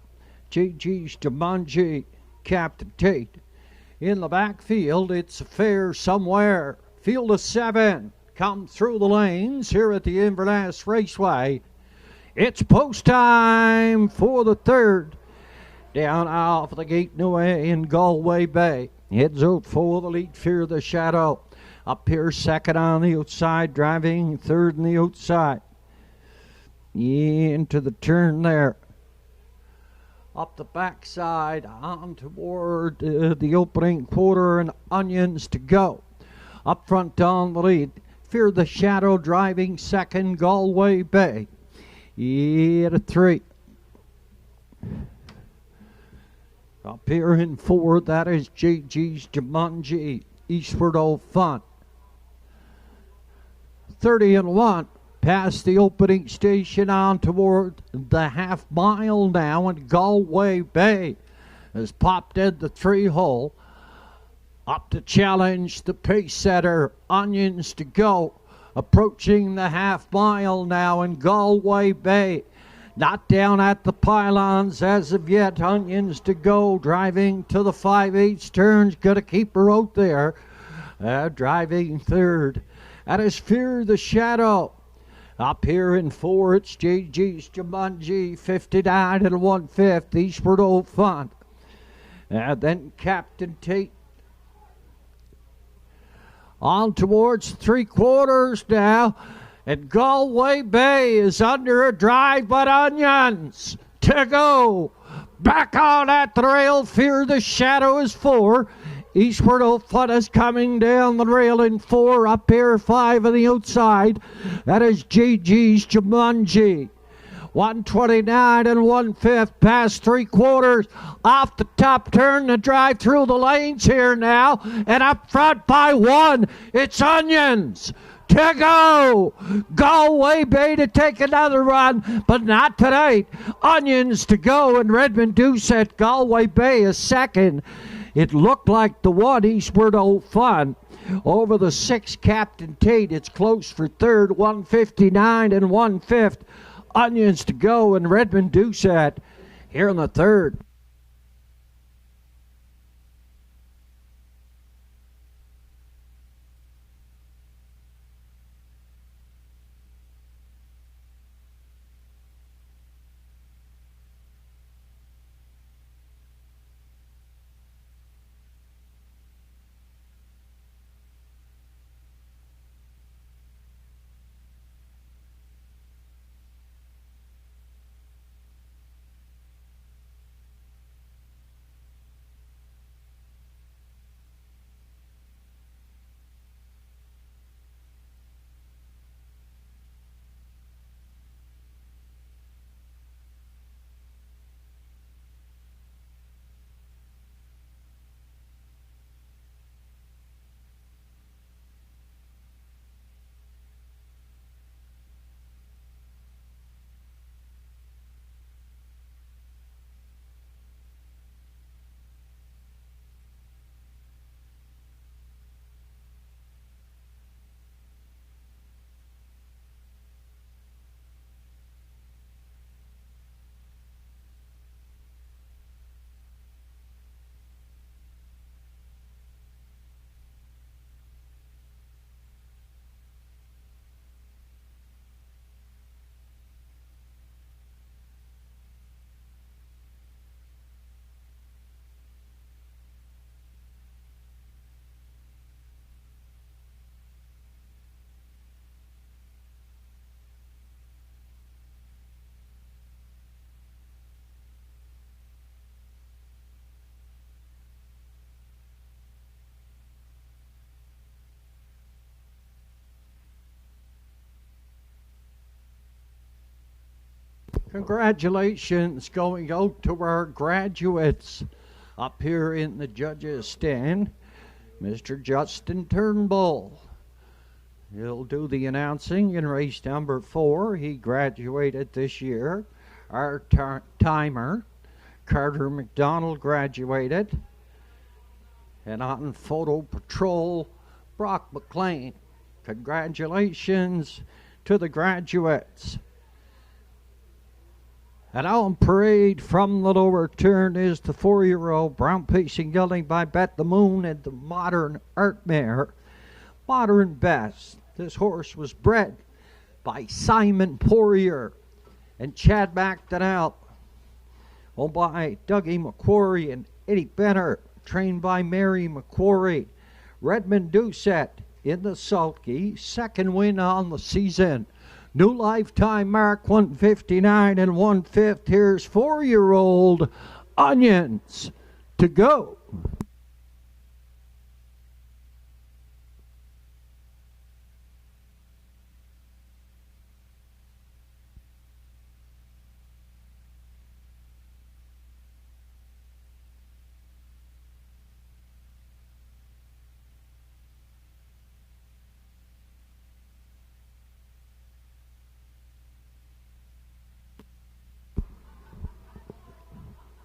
JG's Jumanji, Captain Tate. In the backfield, it's a fair somewhere. Field of 7, come through the lanes here at the Inverness Raceway. It's post time for the third. Down off the gate new way in Galway Bay. Heads out for the lead, Fear the Shadow. Up here second on the outside, driving third on the outside. Into the turn there. Up the backside, on toward the opening quarter, and Onions to Go. Up front on the lead, Fear the Shadow driving second, Galway Bay. At a 3. Up here in 4, that is JG's Jumanji, Eastward Old Fun. 30-1, past the opening station on toward the half mile now, and Galway Bay has popped in the 3-hole. Up to challenge the pace setter, Onions to Go, approaching the half mile now, in Galway Bay. Not down at the pylons as of yet. Onions to Go, driving to the 5/8 turns. Gonna keep her out there. Driving third. That is Fear the Shadow. Up here in 4, it's JG's Jumanji, 59 1/5, Eastward Old Fun. Then Captain Tate. On towards 3/4 now. And Galway Bay is under a drive, but Onions to Go. Back on at the rail. Fear the Shadow is 4. Eastward Old Fun is coming down the rail in 4. Up here 5 on the outside. That is JG's Jumanji. 129 1/5, past 3/4. Off the top turn to drive through the lanes here now. And up front by 1, it's Onions to Go. Galway Bay to take another run, but not tonight. Onions to Go, and Redmond Doucette. Galway Bay is second. It looked like the 1, Eastward Old Fun. Over the 6, Captain Tate. It's close for third, 159 1/5. Onions to Go, and Redmond Doucette here in the third. Congratulations going out to our graduates up here in the judges' stand. Mr. Justin Turnbull. He'll do the announcing in race number 4. He graduated this year. Our timer, Carter McDonald, graduated. And on photo patrol, Brock McLean. Congratulations to the graduates. And on parade from the lower turn is the 4-year-old brown pacing gelding by Bet the Moon and the Modern Art Mare, Modern Best. This horse was bred by Simon Poirier and Chad McDonnell, owned by Dougie McQuarrie and Eddie Benner, trained by Mary McQuarrie. Redmond Doucette in the sulky, second win on the season. New lifetime mark, 159 1/5. Here's 4-year-old Onions to Go.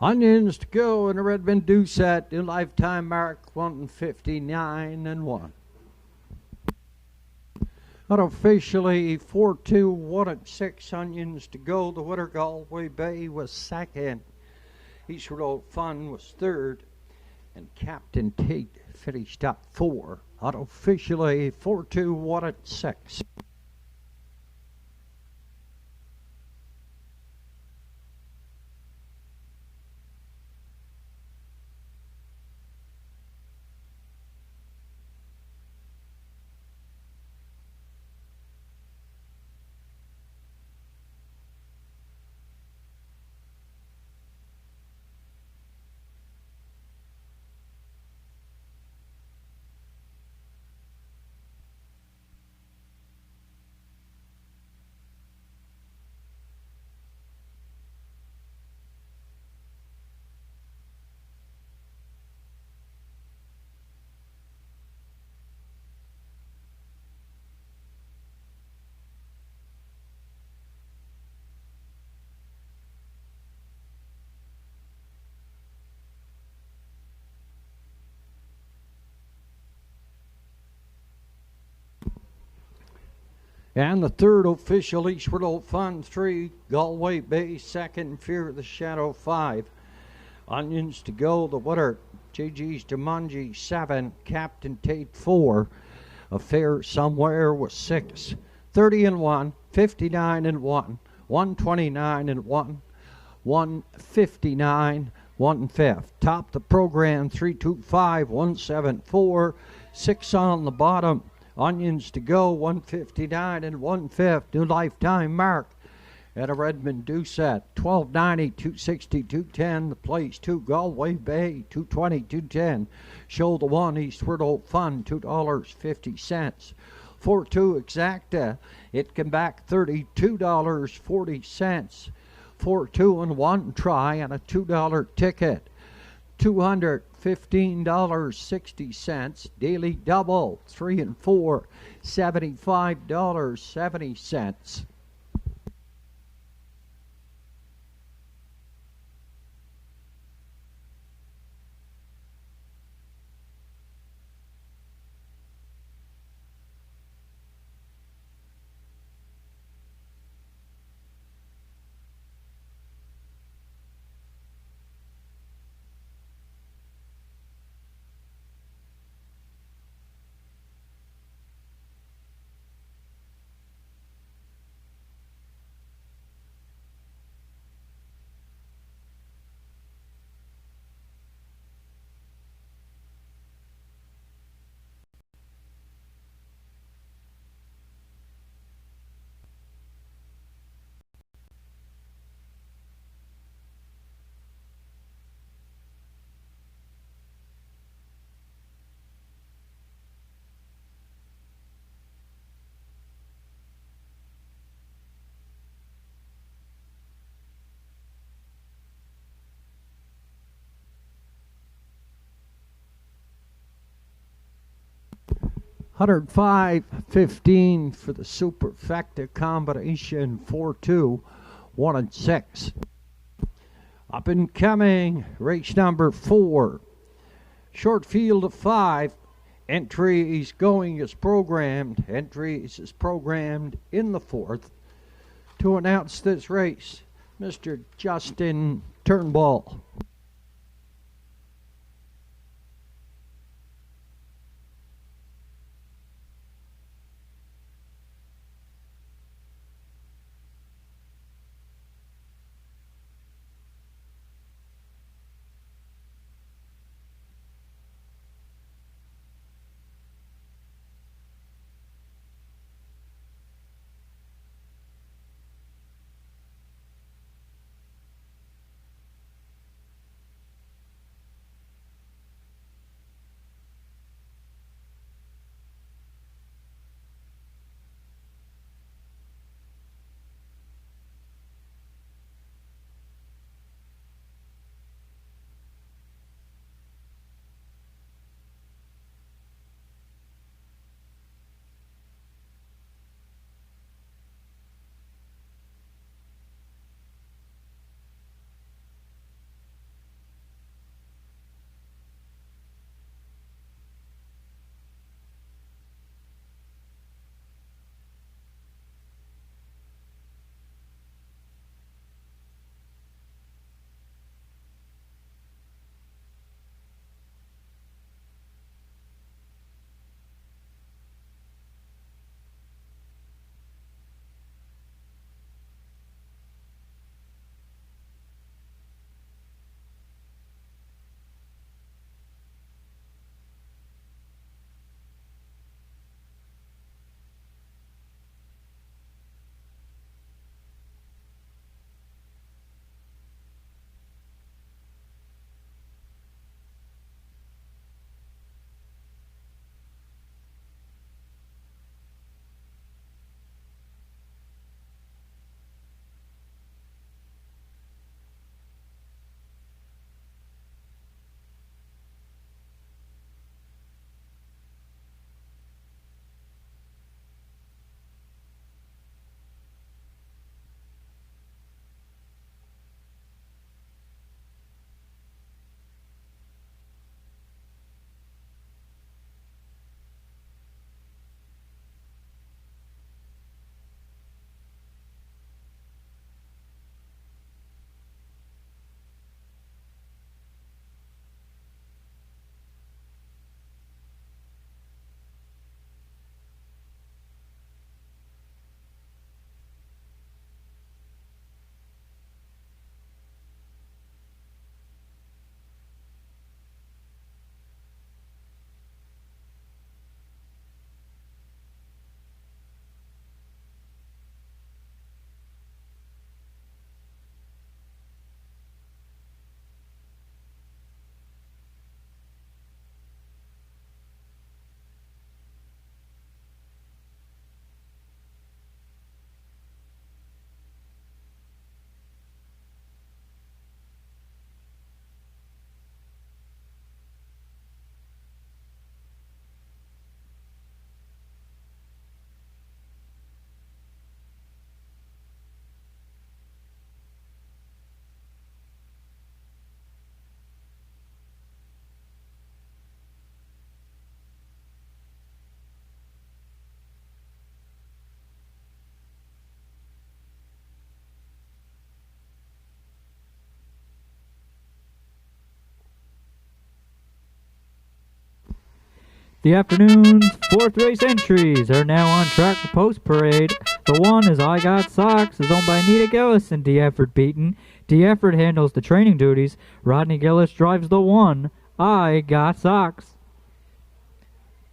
Onions to go in the Redmond Doucette. New lifetime mark 159-1. Unofficially 4-2, 1-6. Onions to go. The winner Galway Bay was second. Eastward Old Fun was third. And Captain Tate finished up 4. Unofficially 4-2, 1-6. And the third official, Eastward Old Fun 3, Galway Bay 2nd, Fear of the Shadow 5. Onions to go, the winner, JG's Jumanji 7, Captain Tate 4. Affair Somewhere was 6. 30-1, 59-1, 129-1, 159, 1/5. Top the program 325, 174, 6 on the bottom. Onions to go 159 1/5. New lifetime mark at a Redmond Doucette 1290, 260, 210. The place 2 Galway Bay 220, 210. Show the 1 Eastward Old Fun $2.50. 4-2 Exacta. It came back $32.40. 4-2 and 1 try and a $2 ticket. $215.60. Daily double 3 and 4, $75.70. $105.15 for the superfecta combination 4-2, 1 and 6. Up and coming, race number 4. Short field of 5. Entries going as programmed. Entries is programmed in the 4th. To announce this race, Mr. Justin Turnbull. The afternoon's fourth race entries are now on track for post parade. The one is I Got Socks, is owned by Anita Gillis and D. Efford Beaton. D. Efford handles the training duties. Rodney Gillis drives the one. I Got Socks.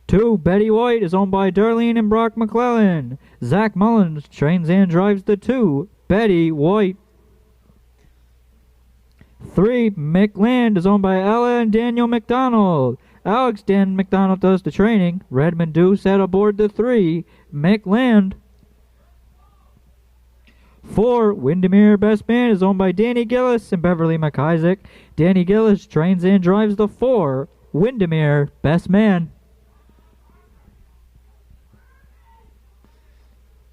2, Betty White is owned by Darlene and Brock McClellan. Zach Mullins trains and drives the 2. Betty White. 3, McLand is owned by Ella and Daniel McDonald. Alex Dan McDonald does the training. Redmond Deuce had aboard the 3. McLand. 4, Windermere Best Man is owned by Danny Gillis and Beverly McIsaac. Danny Gillis trains and drives the 4. Windermere Best Man.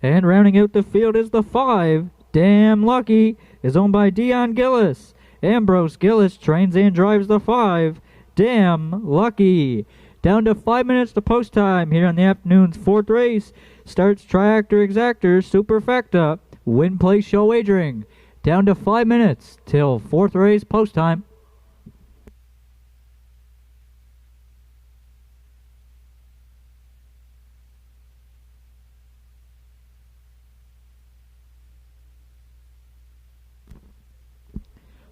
And rounding out the field is the 5. Damn Lucky is owned by Dion Gillis. Ambrose Gillis trains and drives the 5. Damn Lucky. Down to 5 minutes to post time here on the afternoon's fourth race. Starts Triactor Exactor Superfecta. Win Place Show Wagering. Down to 5 minutes till fourth race post time.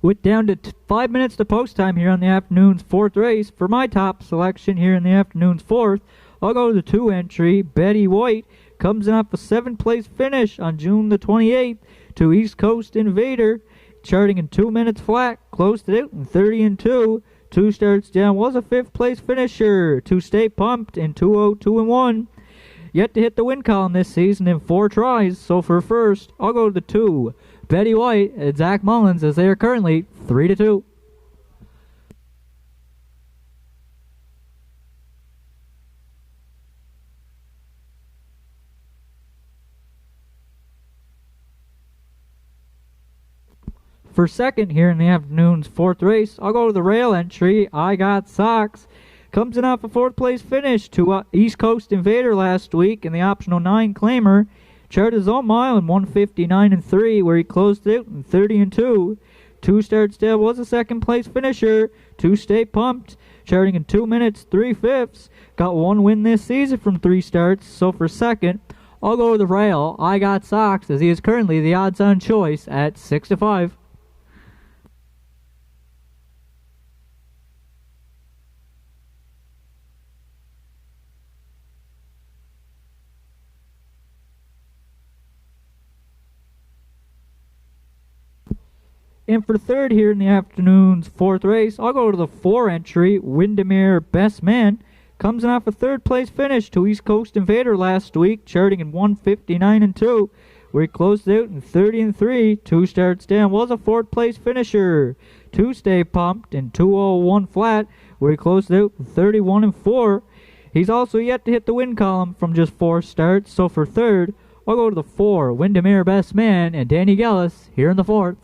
With down to 5 minutes to post time here on the afternoon's fourth race, for my top selection here in the afternoon's fourth, I'll go to the 2 entry. Betty White comes in off a 7th place finish on June the 28th to East Coast Invader, charting in 2 minutes flat, closed it out in 30 and 2. 2 starts down, was a 5th place finisher to Stay Pumped in 2:02 and 1. Yet to hit the win column this season in 4 tries, so for first, I'll go to the 2. Betty White and Zach Mullins, as they are currently 3-2. For second here in the afternoon's fourth race, I'll go to the rail entry. I Got Socks. Comes in off a 4th place finish to East Coast Invader last week in the optional 9 claimer. Charted his own mile in 1:59 and 3, where he closed it in 30 and 2. 2 starts down, was a 2nd place finisher to Stay Pumped, charting in 2 minutes 3/5. Got 1 win this season from 3 starts, so for second, I'll go to the rail. I Got Socks, as he is currently the odds-on choice at 6-5. And for third here in the afternoon's fourth race, I'll go to the 4 entry, Windermere Best Man. Comes in off a 3rd place finish to East Coast Invader last week, charting in 1:59 and 2, where he closed out in 30 and 3. 2 starts down, was a 4th place finisher to Stay Pumped in 2:01 flat, where he closed out in 31 and 4. He's also yet to hit the win column from just 4 starts, so for third, I'll go to the 4, Windermere Best Man and Danny Gillis here in the 4th.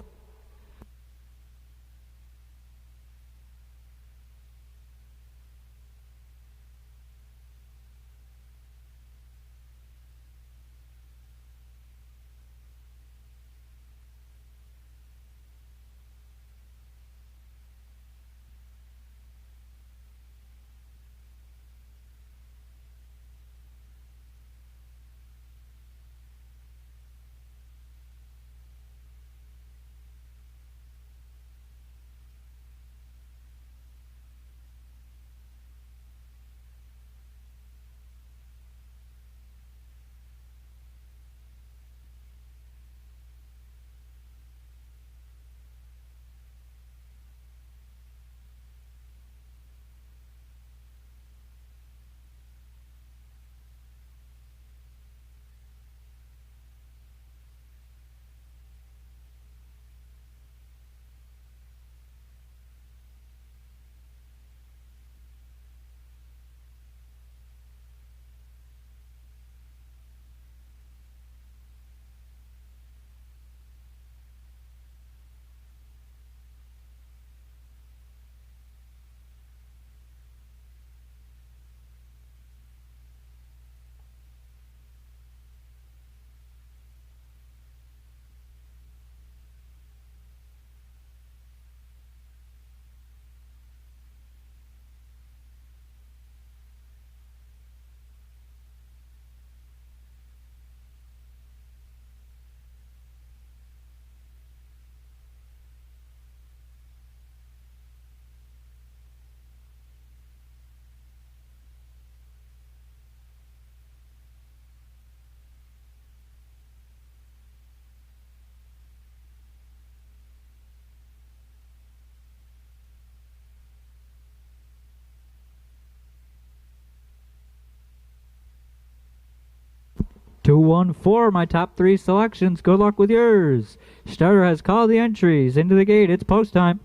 214, my top 3 selections. Good luck with yours. Starter has called the entries. Into the gate. It's post time.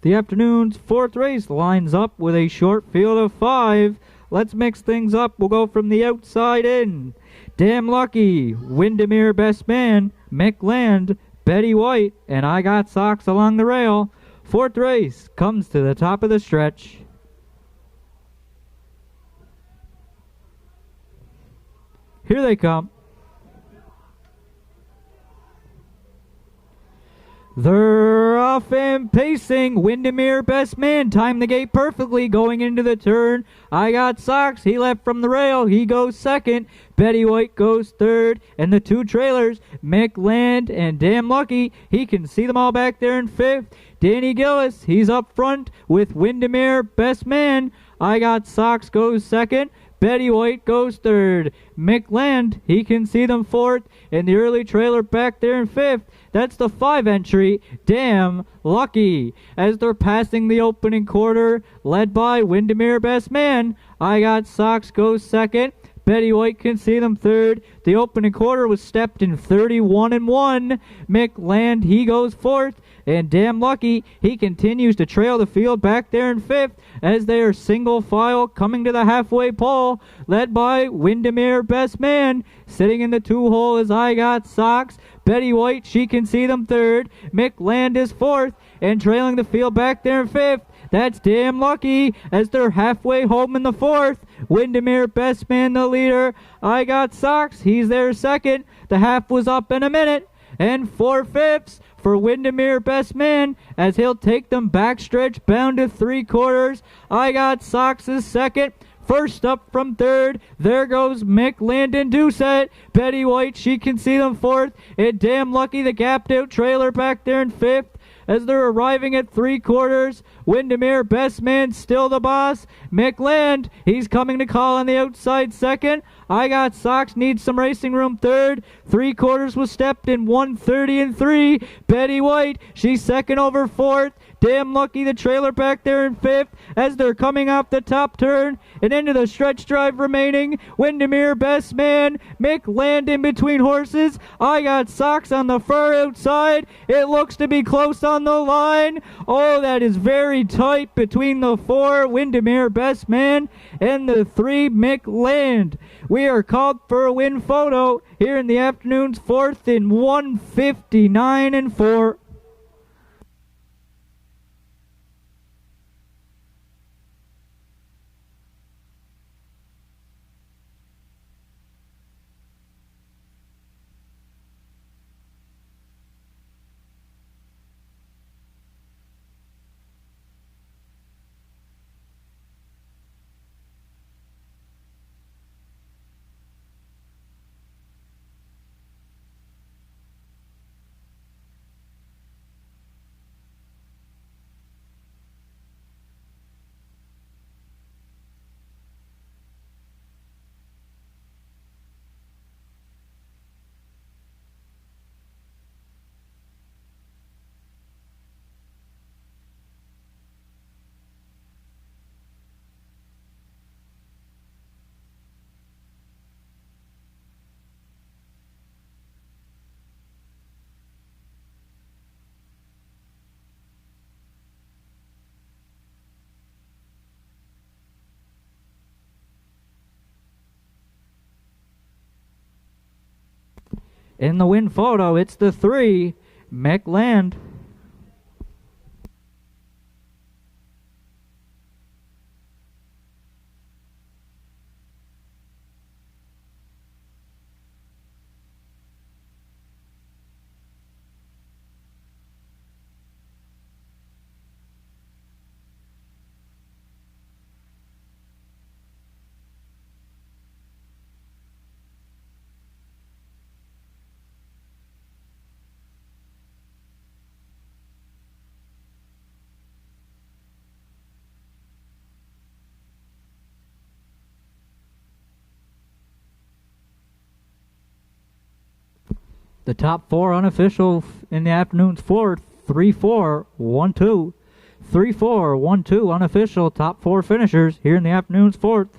The afternoon's 4th race lines up with a short field of 5. Let's mix things up. We'll go from the outside in. Damn Lucky, Windermere Best Man, Mick Land, Betty White, and I Got Socks along the rail. 4th race comes to the top of the stretch. Here they come. They're off and pacing. Windermere Best Man timed the gate perfectly going into the turn. I Got Socks. He left from the rail. He goes second. Betty White goes third. And the 2 trailers, Mick Land and Damn Lucky, he can see them all back there in 5th. Danny Gillis, he's up front with Windermere Best Man. I Got Socks goes second. Betty White goes third. Mick Land, he can see them 4th. And the early trailer back there in 5th. That's the 5 entry, Damn Lucky. As they're passing the opening quarter, led by Windermere Best Man. I Got Socks goes second. Betty White can see them third. The opening quarter was stepped in 31-1. Mick Land, he goes 4th. And Damn Lucky, he continues to trail the field back there in 5th as they are single file coming to the halfway pole, led by Windermere Best Man. Sitting in the 2 hole is I Got Socks. Betty White, she can see them 3rd. Mick Land is 4th. And trailing the field back there in 5th, that's Damn Lucky as they're halfway home in the 4th. Windermere Best Man the leader. I Got Socks, he's there 2nd. The half was up in a minute. And 4/5 for Windermere Best Man as he'll take them backstretch bound to 3/4. I Got Socks is 2nd. First up from 3rd, there goes Mick Landon Doucette. Betty White, she can see them 4th. And Damn Lucky, the gapped out trailer back there in 5th. As they're arriving at 3/4, Windermere Best Man still the boss. Mick Land, he's coming to call on the outside 2nd. I Got Socks needs some racing room 3rd. 3/4 was stepped in 1:30-3. Betty White, she's 2nd over 4th. Damn Lucky, the trailer back there in 5th as they're coming off the top turn and into the stretch drive remaining. Windermere Best Man, Mick Land in between horses. I Got Socks on the far outside. It looks to be close on the line. Oh, that is very tight between the 4 Windermere Best Man and the 3 Mick Land. We are called for a win photo here in the afternoon's 4th in 1:59-4. In the win photo, it's the 3, Mick Land. The top four unofficial in the afternoon's fourth, 3-4, 1-2. 3-4, 1-2 unofficial top four finishers here in the afternoon's fourth.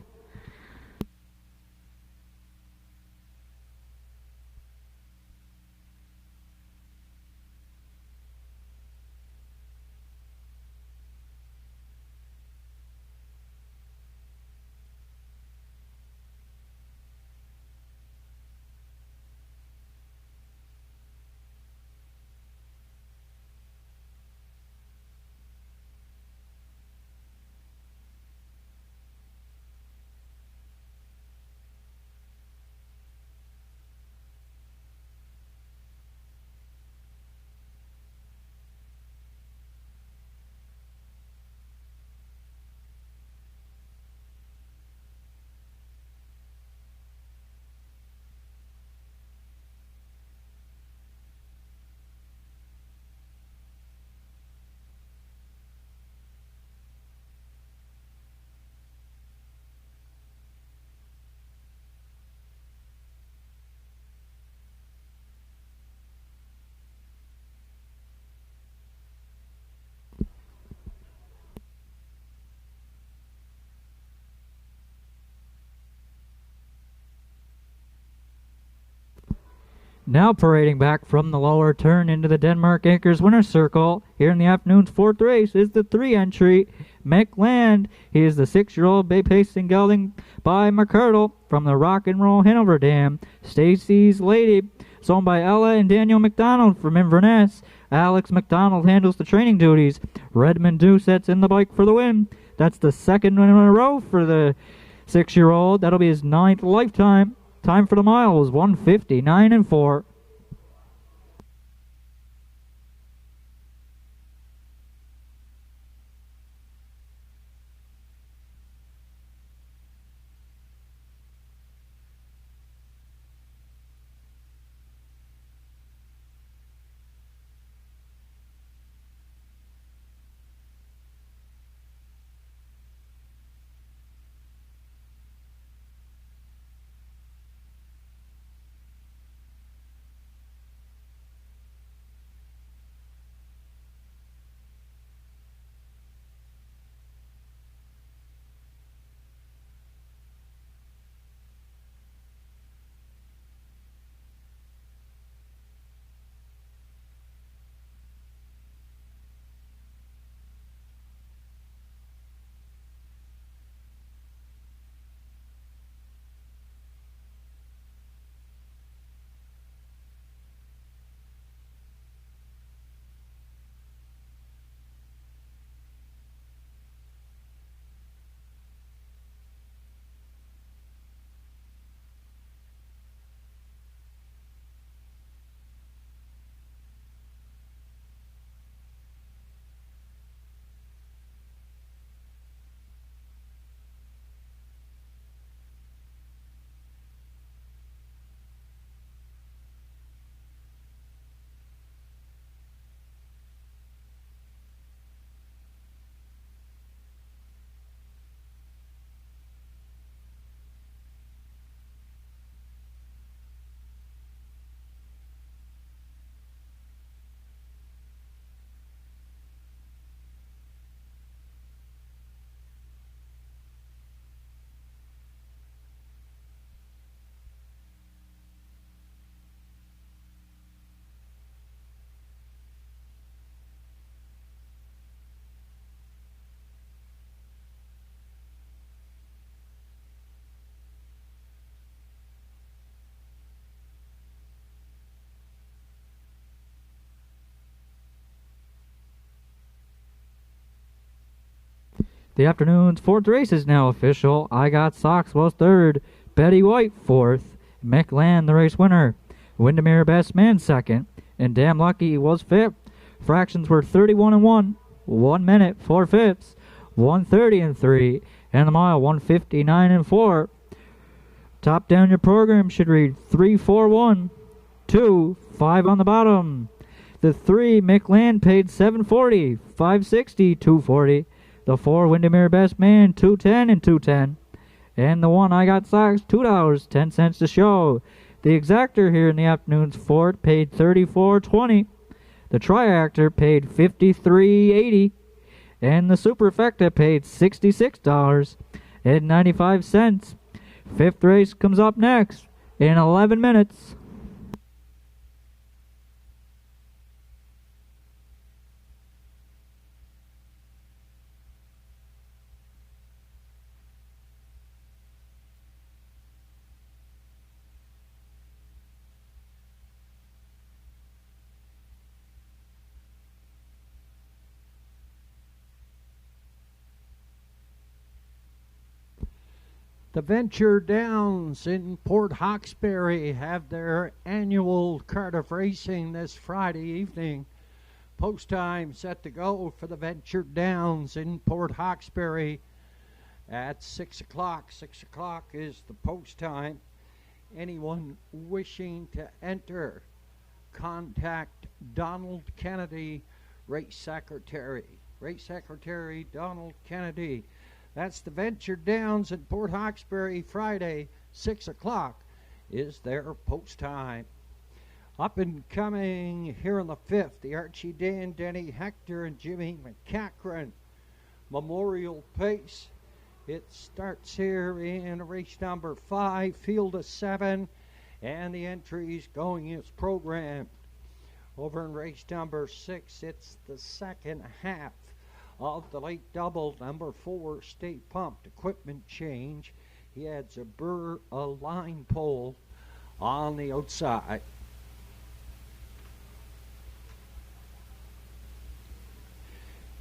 Now parading back from the lower turn into the Denmark Acres winner's circle here in the afternoon's fourth race is the 3-entry McLand. He is the 6-year-old bay pacing gelding by McCurdle from the Rock and Roll Hanover Dam. Stacy's Lady, it's owned by Ella and Daniel McDonald from Inverness. Alex McDonald handles the training duties. Redmond Doucette's in the bike for the win. That's the second win in a row for the 6-year-old. That'll be his 9th lifetime. Time for the mile was 1:59.4. The afternoon's fourth race is now official. I Got Socks was third. Betty White fourth. McLand the race winner. Windermere Best Man second. And Damn Lucky was fifth. Fractions were 31-1. 1 minute 4/5. 1:30-3. And the mile 1:59.4. Top down your program should read 3-4-1. 2, 5 on the bottom. The 3 McLand paid $7.40. 5.60, 2.40. The 4 Windermere Best Man, $2.10 and $2.10. And the 1 I Got Socks, $2.10 to show. The exactor here in the afternoon's Ford paid $34.20. The triactor paid $53.80. And the superfecta paid $66.95. Fifth race comes up next in 11 minutes. The Venture Downs in Port Hawkesbury have their annual Cardiff racing this Friday evening. Post time set to go for the Venture Downs in Port Hawkesbury at 6 o'clock. 6 o'clock is the post time. Anyone wishing to enter, contact Donald Kennedy, race secretary. Race secretary Donald Kennedy. That's the Venture Downs in Port Hawkesbury Friday, 6 o'clock is their post time. Up and coming here in the fifth, the Archie Dan, Denny Hector, and Jimmy McCachran Memorial Pace. It starts here in race number 5, field of 7, and the entries going as programmed. Over in race number 6, it's the second half of the late double, number 4, Stay Pumped, equipment change. He adds a line pole on the outside.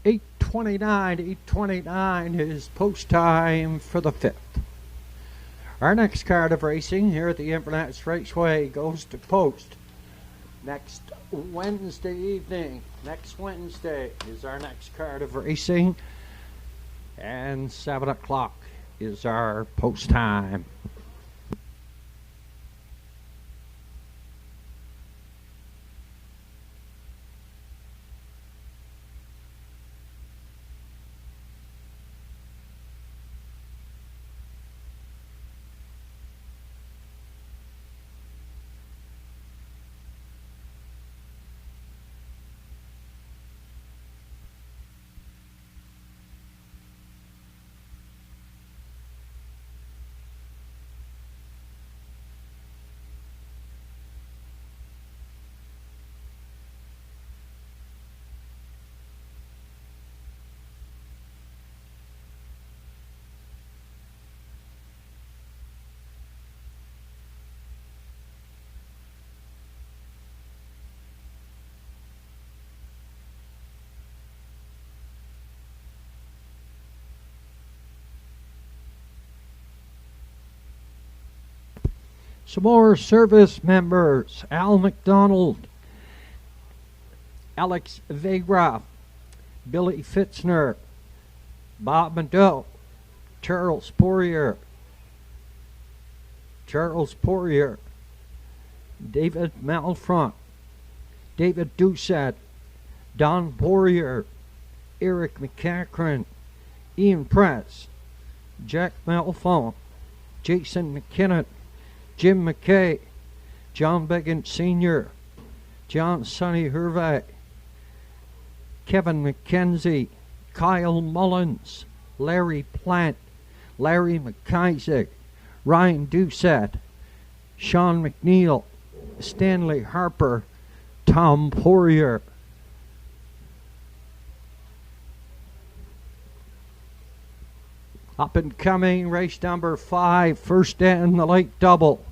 $8:29 is post time for the 5th. Our next card of racing here at the Inverness Raceway goes to post next Wednesday evening. Next Wednesday is our next card of racing, and 7 o'clock is our post time. Some more service members: Al McDonald, Alex Vegra, Billy Fitzner, Bob Mado, Charles Poirier, David Malfront, David Doucette, Don Poirier, Eric McCachran, Ian Press, Jack Malfont, Jason McKinnon, Jim McKay, John Began Sr., John Sonny Hervey, Kevin McKenzie, Kyle Mullins, Larry Plant, Larry McIsaac, Ryan Doucette, Sean McNeil, Stanley Harper, Tom Poirier. Up and coming, race number 5, first in the late double.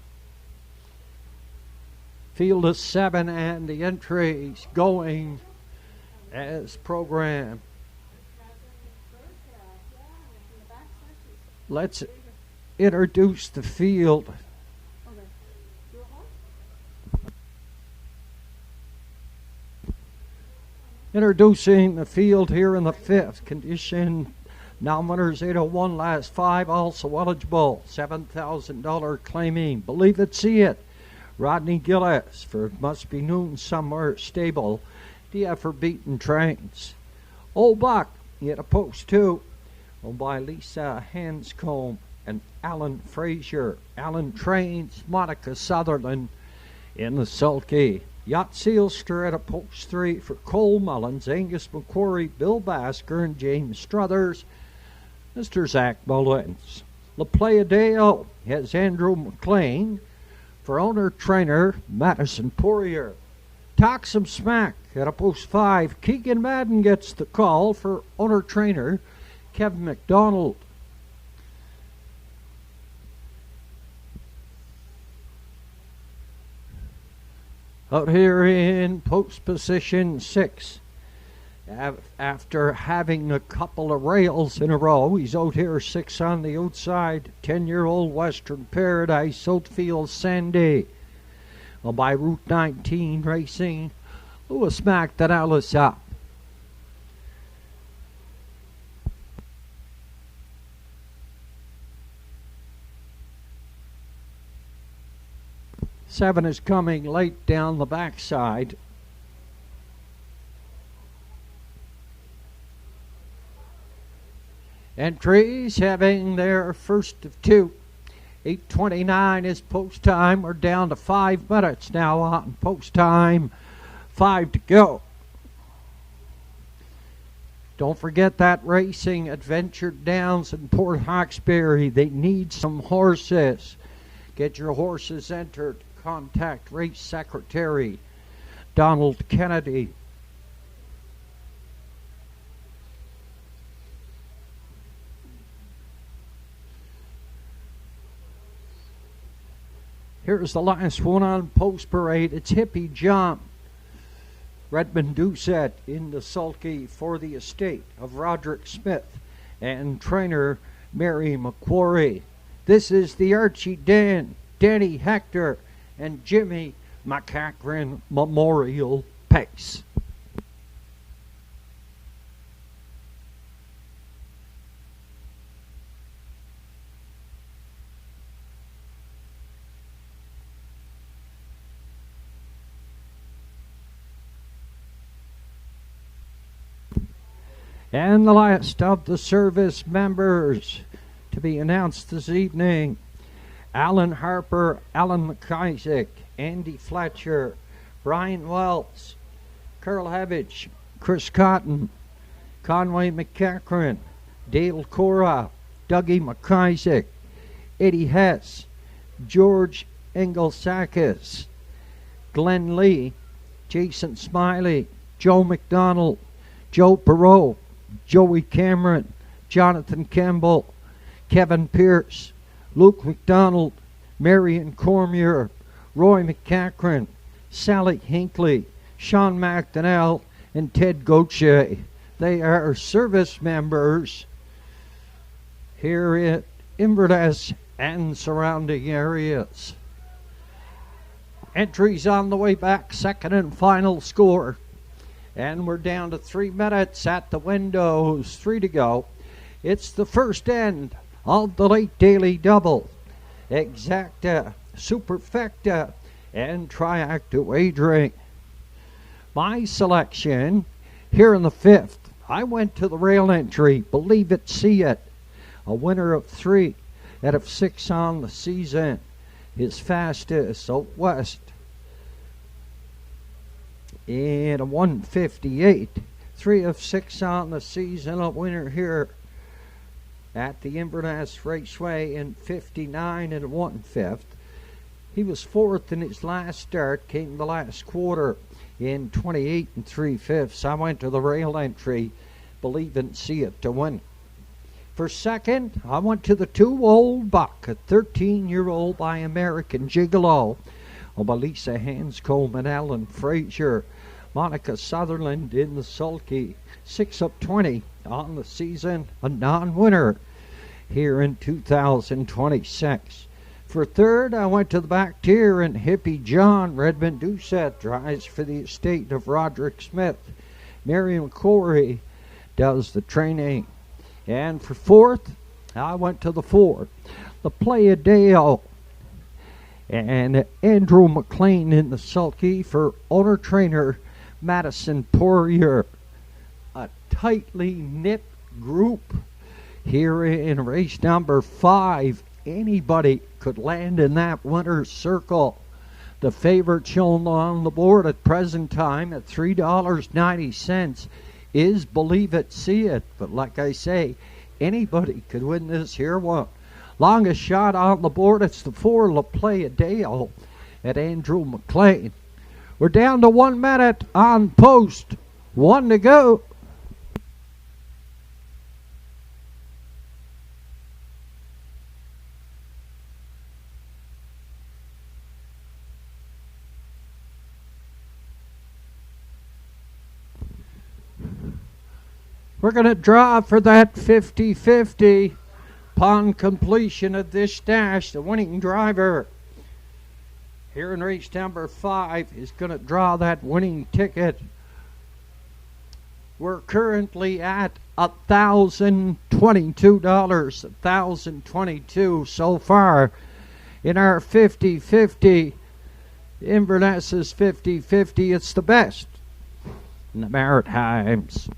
Field of 7 and the entries going as programmed. Let's introduce the field. Introducing the field here in the 5th. Condition non-winners 801, last 5, also eligible. $7,000 claiming. Believe it, see it. Rodney Gillis for Must Be Noon Somewhere Stable. DF for Beaten Trains. Old Buck, he had a post too. Owned by Lisa Hanscombe. and Alan Frazier. Alan trains Monica Sutherland in the sulky. Yacht Sealster at a post 3 for Cole Mullins, Angus McQuarrie, Bill Basker, and James Struthers. Mr. Zach Mullins. La Playa Deo has Andrew McLean for owner-trainer Madison Poirier. Talk some smack at a post 5. Keegan Madden gets the call for owner-trainer Kevin McDonald. Out here in post position 6, after having a couple of rails in a row, he's out here 6 on the outside. 10-year-old Western Paradise, Outfield Sandy. Well, by Route 19 Racing, Lewis smacked that Alice up. Seven is coming late down the backside. Entries having their first of 2. 8:29 is post time. We're down to 5 minutes now on post time. 5 to go. Don't forget that racing Adventure Downs in Port Hawkesbury. They need some horses. Get your horses entered. Contact Race Secretary Donald Kennedy. Here's the last one on post parade. It's Hippie John. Redmond Doucette in the sulky for the estate of Roderick Smith and trainer Mary McQuarrie. This is the Archie Dan, Danny Hector, and Jimmy McCachran Memorial Pace. And the last of the service members to be announced this evening: Alan Harper, Alan McIsaac, Andy Fletcher, Brian Wells, Carl Havich, Chris Cotton, Conway McCachran, Dale Cora, Dougie McIsaac, Eddie Hess, George Engelsakis, Glenn Lee, Jason Smiley, Joe McDonald, Joe Perot, Joey Cameron, Jonathan Campbell, Kevin Pierce, Luke McDonald, Marion Cormier, Roy McCachran, Sally Hinckley, Sean McDonnell, and Ted Gauthier. They are service members here at Inverness and surrounding areas. Entries on the way back, second and final score. And we're down to 3 minutes at the windows, 3 to go. It's the first end of the late daily double. Exacta, Superfecta, and Triacta wagering. My selection here in the 5th, I went to the rail entry, Believe It, See It. A winner of 3 out of 6 on the season. His fastest out west in a 158. 3 of 6 on the season. A winner here at the Inverness Raceway in 59 and 1/5. He was 4th in his last start, came the last quarter in 28 and 3/5. I went to the rail entry, Believe and See It, to win. For second, I went to the 2 Old Buck, a 13-year-old by American Gigolo, by Lisa Hanscombe and Alan Frazier. Monica Sutherland in the sulky, 6 up 20 on the season, a non-winner here in 2026. For third, I went to the back tier, and Hippie John, Redmond Doucette, drives for the estate of Roderick Smith. Mary McQuarrie does the training. And for fourth, I went to the 4, the Playa Deo, and Andrew McLean in the sulky for owner-trainer Madison Poirier. A tightly knit group Here in race number 5, anybody could land in that winner's circle. The favorite shown on the board at present time at $3.90 is Believe It, See It. But like I say, anybody could win this here one. Longest shot on the board, it's the 4 La Playa Dale at Andrew McLean. We're down to 1 minute on post. 1 to go. We're going to draw for that 50-50. Upon completion of this dash, the winning driver here in race number 5 is going to draw that winning ticket. We're currently at $1,022. $1,022 so far in our 50-50. Inverness is 50-50. It's the best in the Maritimes.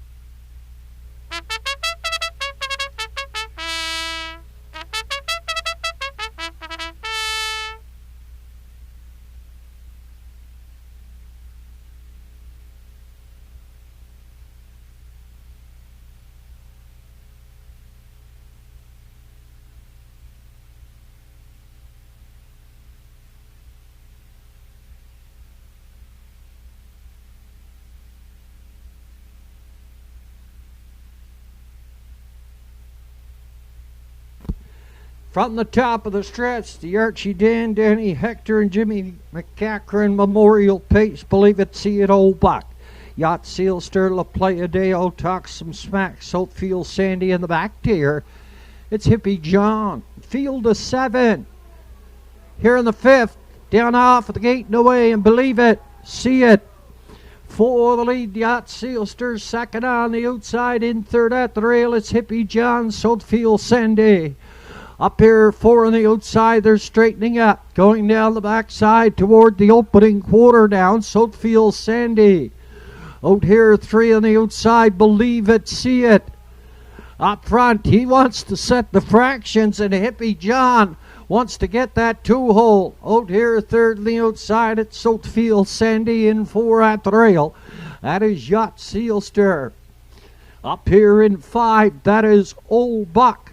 From the top of the stretch, the Archie Dan, Danny Hector, and Jimmy McCachran Memorial Pace, Believe It, See It, Old Buck. Yacht Sealster, La Playa Deo, Talk Some Smack, Soapfield Sandy in the back tier. It's Hippie John. Field of 7. Here in the 5th, down off at the gate and away, and Believe It, See It. 4 the lead, Yacht Sealster, second on the outside, in third at the rail, it's Hippie John, Soapfield Sandy. Up here, 4 on the outside, they're straightening up. Going down the backside toward the opening quarter down, Soapfield Sandy. Out here, 3 on the outside, Believe It, See It. Up front, he wants to set the fractions, and Hippie John wants to get that 2-hole. Out here, 3rd on the outside, it's Soapfield Sandy in 4 at the rail. That is Yacht Sealster. Up here in 5, that is Old Buck.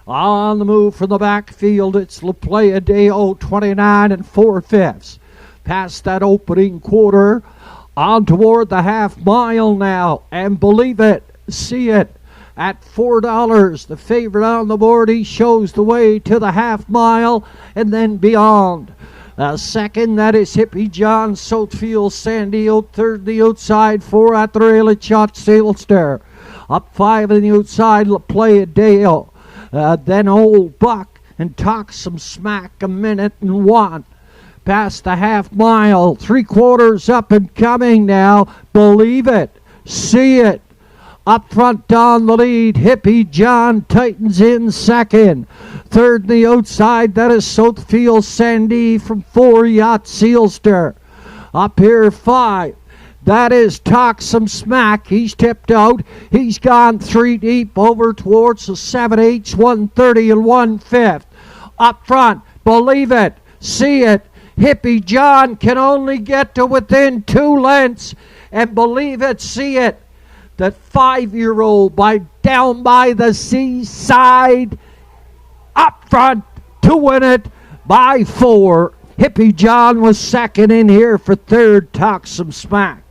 On the move from the backfield, it's La Playa Deo, 29 and 4/5. Past that opening quarter, on toward the half mile now, and Believe It, See It at $4. The favorite on the board, he shows the way to the half mile and then beyond. Second, that is Hippie John, Soapfield Sandy, out third the outside, 4 at the rail at Yacht Sealster. Up 5 on the outside, La Playa Deo. Then Old Buck and Talk Some Smack, 1:01. Past the half mile, 3/4 up and coming now. Believe It, See It. Up front on the lead, Hippie John tightens in second. Third on the outside, that is Soapfield Sandy from 4, Yacht Sealster. Up here, 5. That is Talk Some Smack. He's tipped out. He's gone 3 deep over towards the 7/8, 1:30 and 1/5. Up front, Believe It, See It. Hippie John can only get to within 2 lengths. And Believe It, See It. That 5-year-old down by the seaside. Up front to win it by 4. Hippie John was second in here for 3rd, Talk Some Smack.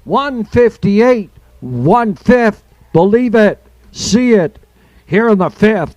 1:58, 1/5. Believe It, See It. Here in the 5th.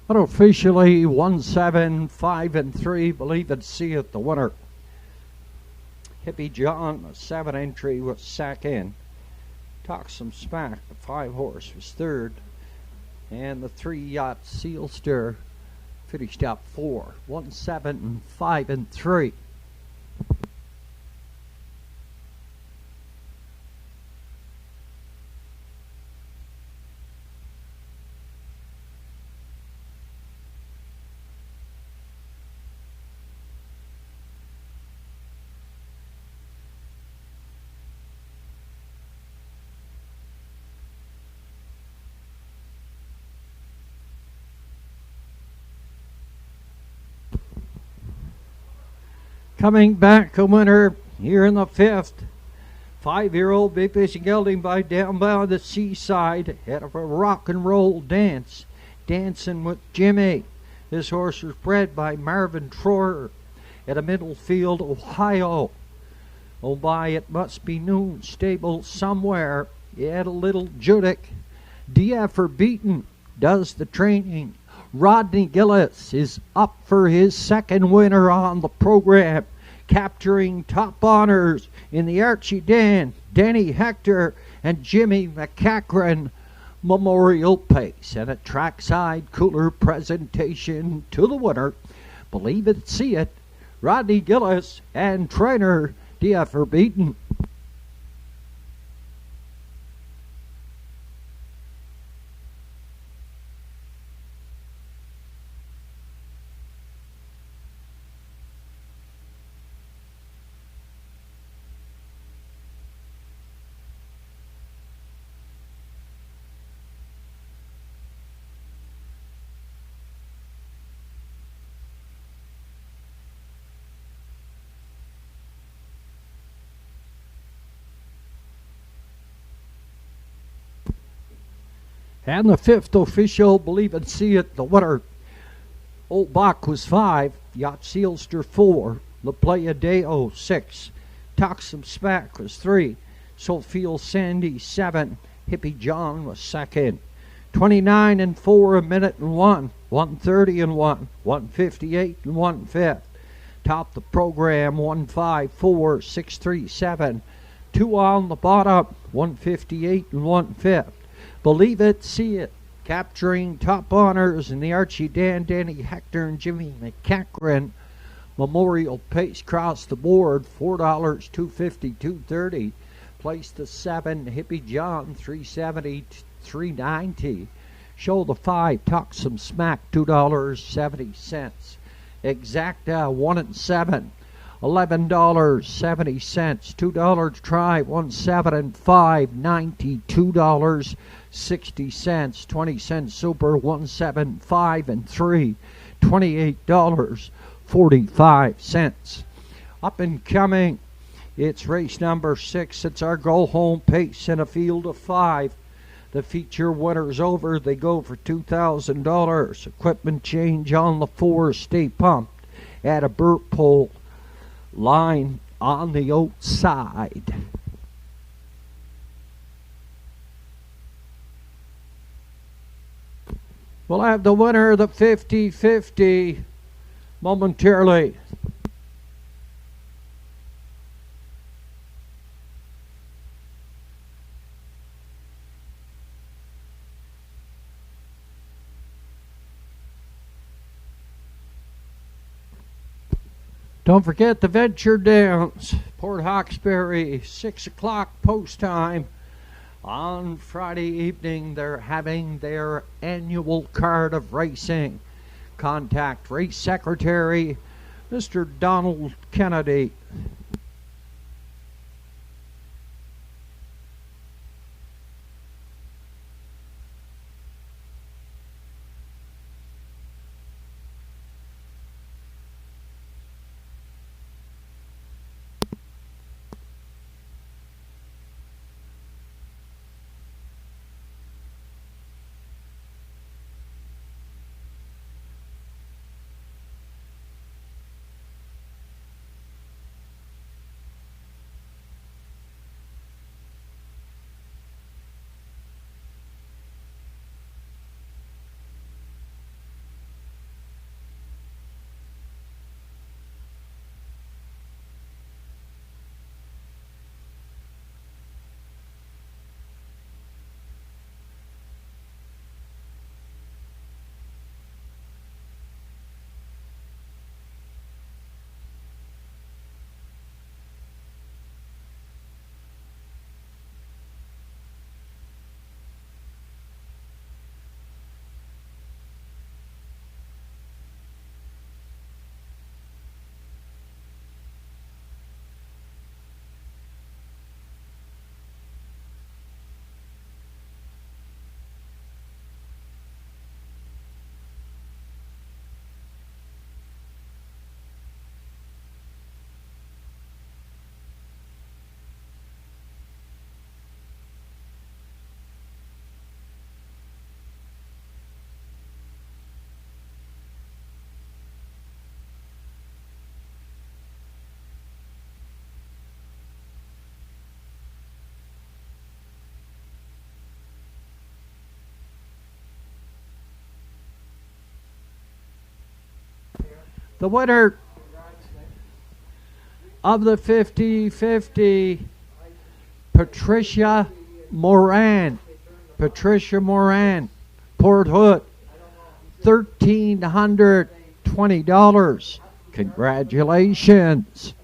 Unofficially 1-7, 5-3. Believe it, see it, the winner. Hippie John, a 7 entry, was second. Talk Some Smack, the 5 horse, was third. And the 3 yacht Seal Stir finished up 4, 1-7, 5-3. Coming back a winner here in the 5th. 5-year-old Big Fish and Gelding down by the seaside. Head of a rock and roll dance. Dancing with Jimmy. This horse was bred by Marvin Troyer at a Middlefield, Ohio. Oh, by it must be noon. Stable somewhere. You had a little Judic. DF for Beaton does the training. Rodney Gillis is up for his 2nd winner on the program, capturing top honors in the Archie Dan, Danny Hector, and Jimmy McCachran Memorial Pace, and a trackside cooler presentation to the winner. Believe it, see it, Rodney Gillis and trainer DF for Beaton. And the 5th official, believe it, see it, the winner. Old Bach was 5, Yacht Sealster 4, La Playa Deo 6, Talk Some Smack was 3, Soulfield Sandy 7, Hippie John was 2nd. 29-4, a minute and 1, 1:30-1, 1:58-1 5th. Top the program 154, 637, 2 on the bottom, 1:58-1 5th. Believe it, see it, capturing top honors in the Archie Dan, Danny Hector, and Jimmy McCachran Memorial Pace across the board. $4, $2.50, $2.30. Place the 7, Hippie John, $3.70, $3.90. Show the 5, Talk Some Smack, $2.70. Exacta 1 and 7, $11.70. $2 try, 1, 7 and 5, $92.60. 20 cents super, 1, 7, 5 and 3, $28.45. Up and coming, it's race number 6. It's our go home pace in a field of 5. The feature winner's over. They go for $2,000. Equipment change on the 4. Stay pumped at a Burt pole line on the outside. We'll have the winner of the 50-50 momentarily. Don't forget the Venture Downs, Port Hawkesbury, 6 o'clock post time. On Friday evening, they're having their annual card of racing. Contact Race Secretary, Mr. Donald Kennedy. The winner of the 50-50, Patricia Moran. Patricia Moran, Port Hood, $1,320. Congratulations.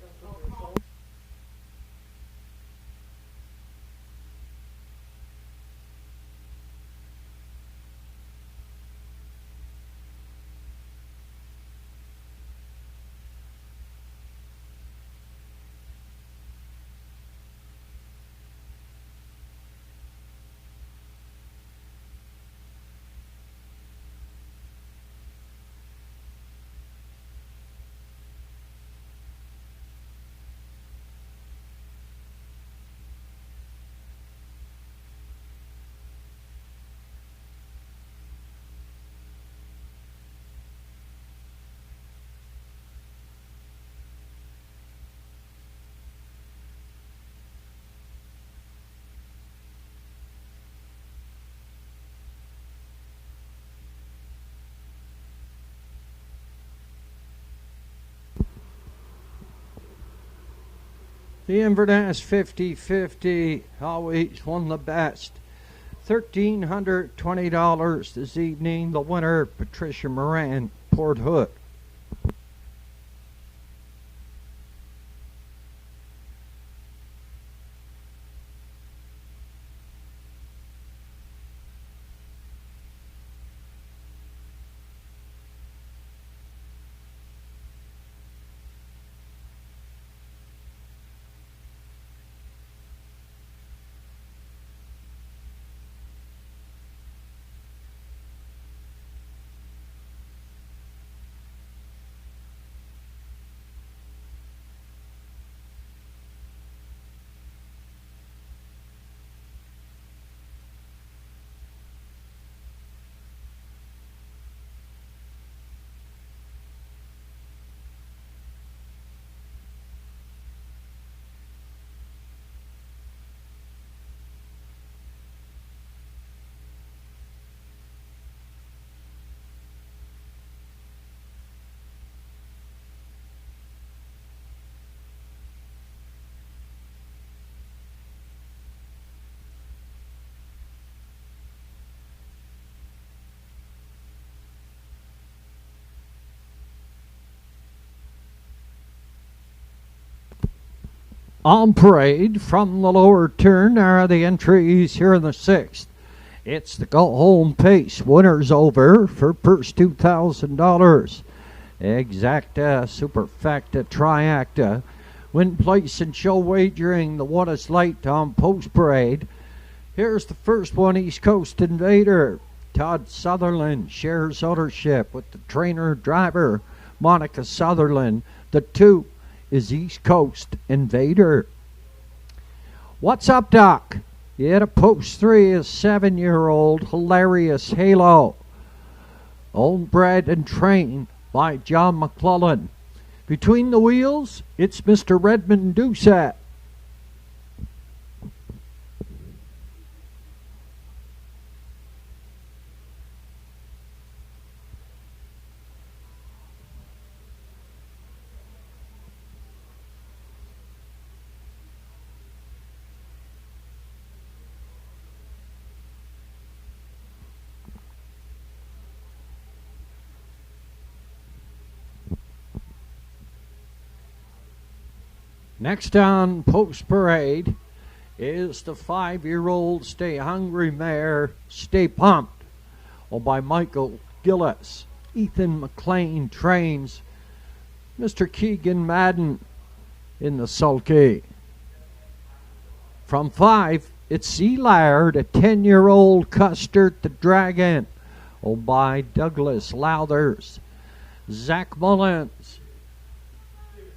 The Inverness 50-50 always won the best. $1,320 this evening. The winner, Patricia Moran, Port Hood. On parade from the lower turn are the entries here in the 6th. It's the go-home pace. Winners over for purse $2,000. Exacta, Superfecta, Triacta. Win place and show wagering. The one is light on post parade. Here's the first one, East Coast Invader. Todd Sutherland shares ownership with the trainer driver, Monica Sutherland. The 2 is East Coast Invader. What's up, Doc? Yeah, the post 3 is 7-year-old Hilarious Halo. Owned, bred, and trained by John McClellan. Between the wheels, it's Mr. Redmond Doucette. Next on post parade is the 5-year-old Stay Hungry mare, Stay Pumped, owned by Michael Gillis. Ethan McLean trains Mr. Keegan Madden in the sulky. From 5, it's Sea Laird, a 10-year-old Custard the Dragon, owned by Douglas Lowthers. Zach Mullins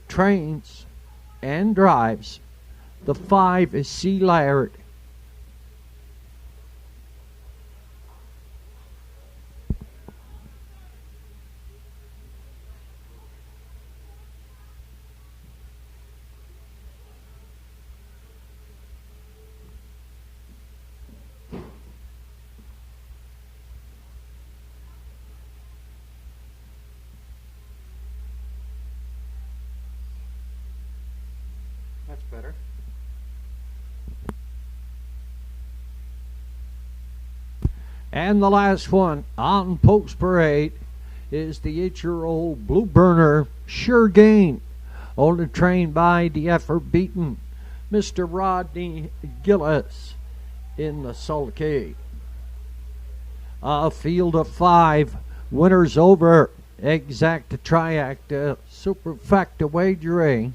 trains and drives. The 5 is Sea Laird. better. And the last one on post parade is the 8-year-old Blue Burner Sure Gain, owned and trained by the effort beaten Mr. Rodney Gillis in the sulky. A field of 5, winners over, exacta triacta, superfecta wagering.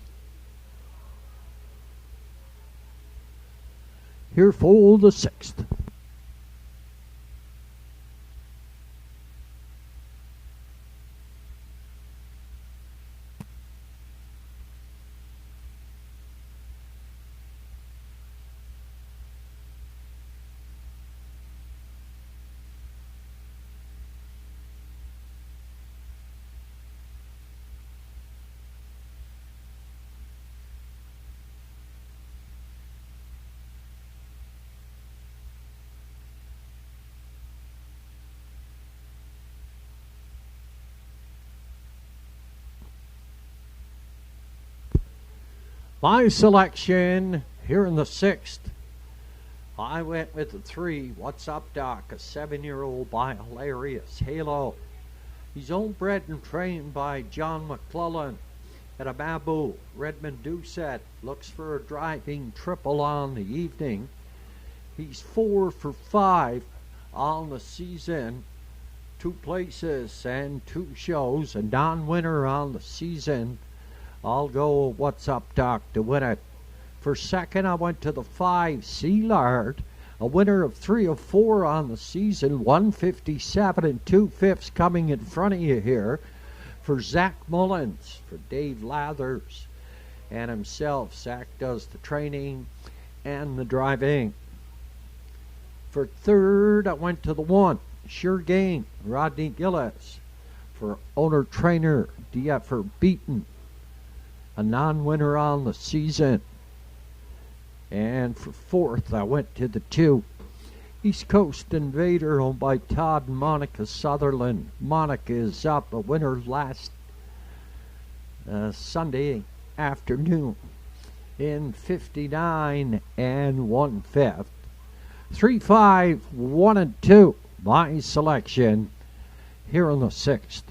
Here for the 6th. My selection here in the 6th, I went with the 3, What's Up Doc, a 7-year-old by Hilarious Halo. He's owned, bred, and trained by John McClellan at a Babu. Redmond Doucette looks for a driving triple on the evening. He's 4 for 5 on the season, 2 places and 2 shows, a non-winner on the season. I'll go What's Up Doc to win it. For second, I went to the 5, Sealard, a winner of 3 of 4 on the season, 157 and 2/5 coming in front of you here. For Zach Mullins, for Dave Lathers, and himself. Zach does the training and the driving. For third, I went to the 1, Sure Gain, Rodney Gillis. For owner-trainer, DF Beaton, a non-winner on the season. And for fourth, I went to the 2, East Coast Invader, owned by Todd and Monica Sutherland. Monica is up, a winner last Sunday afternoon in 59 and 1/5. 3, 5, 1, and 2, my selection here on the 6th.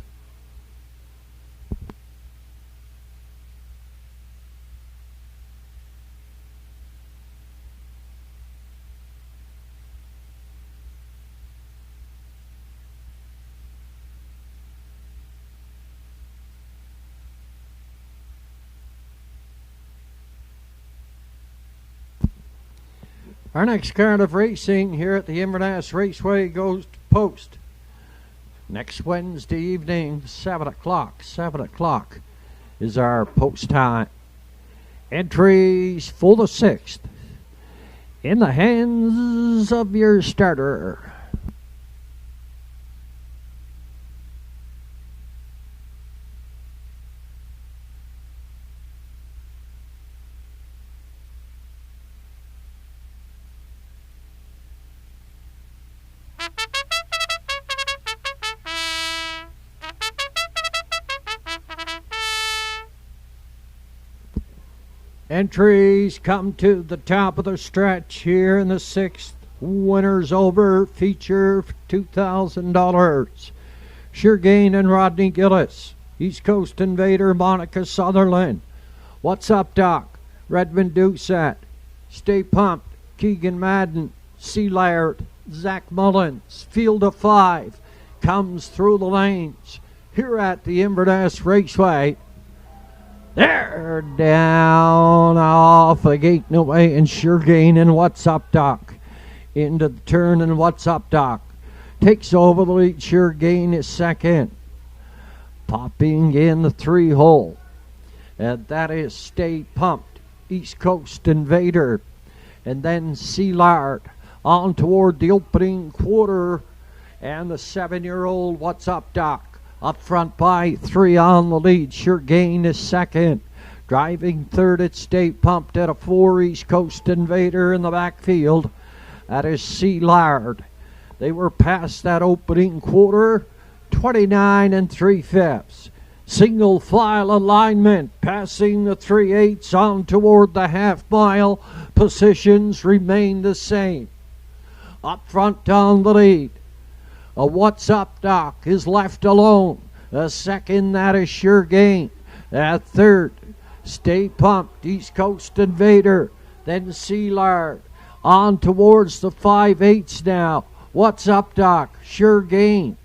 Our next card of racing here at the Inverness Raceway goes to post. Next Wednesday evening, 7 o'clock. 7 o'clock is our post time. Entries for the 6th in the hands of your starter. Entries come to the top of the stretch here in the 6th. Winners over, feature $2,000. Sure Gain and Rodney Gillis. East Coast Invader, Monica Sutherland. What's Up Doc, Redmond Doucette. Stay Pumped, Keegan Madden. Sealard, Zach Mullins. Field of 5 comes through the lanes here at the Inverness Raceway. They're down off the gate and away, and Sure Gain and What's Up Doc into the turn, and What's Up Doc takes over the lead. Sure Gain is second, popping in the 3 hole, and that is Stay Pumped, East Coast Invader, and then Sealard on toward the opening quarter, and the 7-year-old What's Up Doc up front by 3 on the lead. Sure Gain is second. Driving third, it's Stay Pumped at a 4, East Coast Invader in the backfield. That is Sealard. They were past that opening quarter, 29 and 3/5. Single file alignment, passing the 3/8 on toward the half mile. Positions remain the same. Up front down the lead. A What's Up Doc is left alone. A second, that is Sure Gain. At third, Stay Pumped, East Coast Invader. Then Sealard. On towards the 5/8 now. What's Up Doc, Sure Gain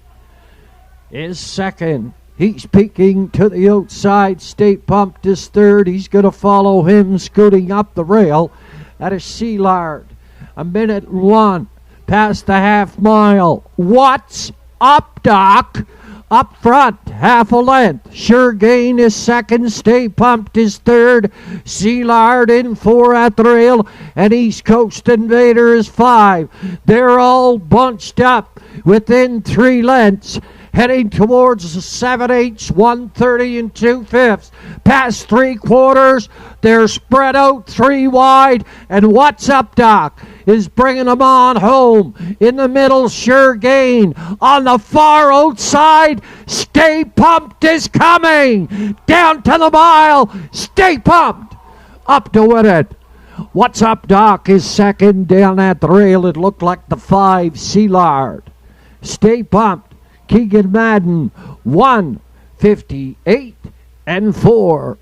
is second. He's peeking to the outside. Stay Pumped is third. He's going to follow him scooting up the rail. That is Sealard. A minute and one past the half mile. What's Up Doc? Up front, half a length. Sure Gain is second. Stay Pumped is third. Sealard in four at the rail. And East Coast Invader is five. They're all bunched up within 3 lengths. Heading towards the 7/8, 1:30 and 2/5. Past 3/4, they're spread out 3 wide, and What's Up Doc is bringing them on home. In the middle, Sure Gain. On the far outside, Stay Pumped is coming. Down to the mile, Stay Pumped up to win it. What's Up Doc is second. Down at the rail, it looked like the 5, Sealard. Stay Pumped, Keegan Madden, 1:58 and 4.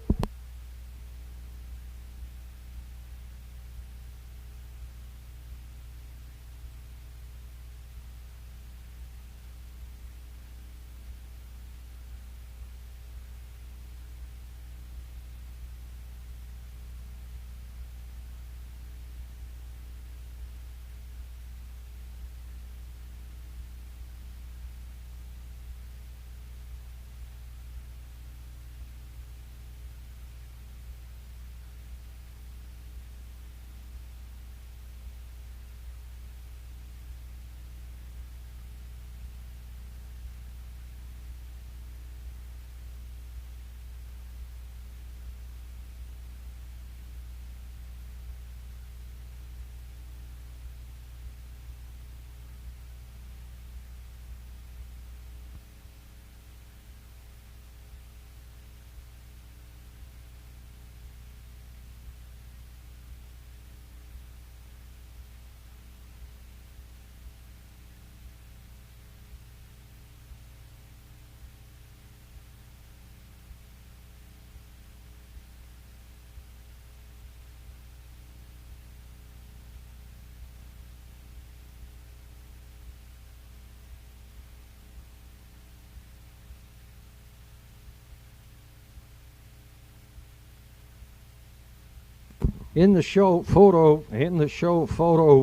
In the show photo,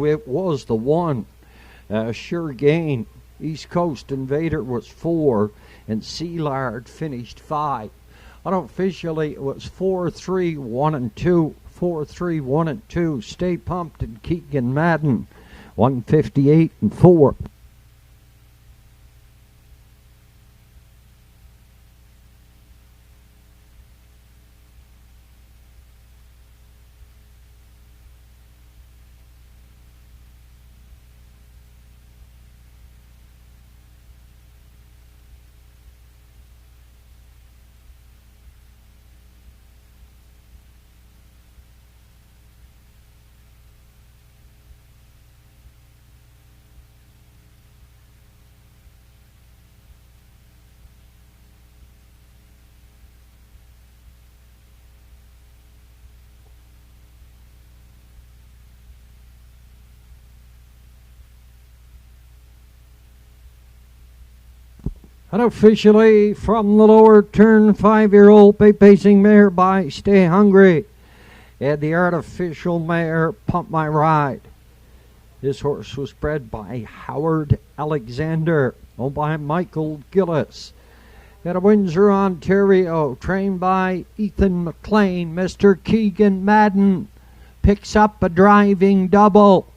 it was the 1, Sure Gain. East Coast Invader was 4, and Sealard finished 5. Unofficially, it was 4-3, 1 and 2. 4-3, 1 and 2. Stay Pumped and Keegan Madden, 1:58 and 4. Unofficially from the lower turn, 5-year-old pacing mare by Stay Hungry. And the artificial mare, Pump My Ride. This horse was bred by Howard Alexander, owned by Michael Gillis. Out of Windsor, Ontario, trained by Ethan McLean. Mr. Keegan Madden picks up a driving double.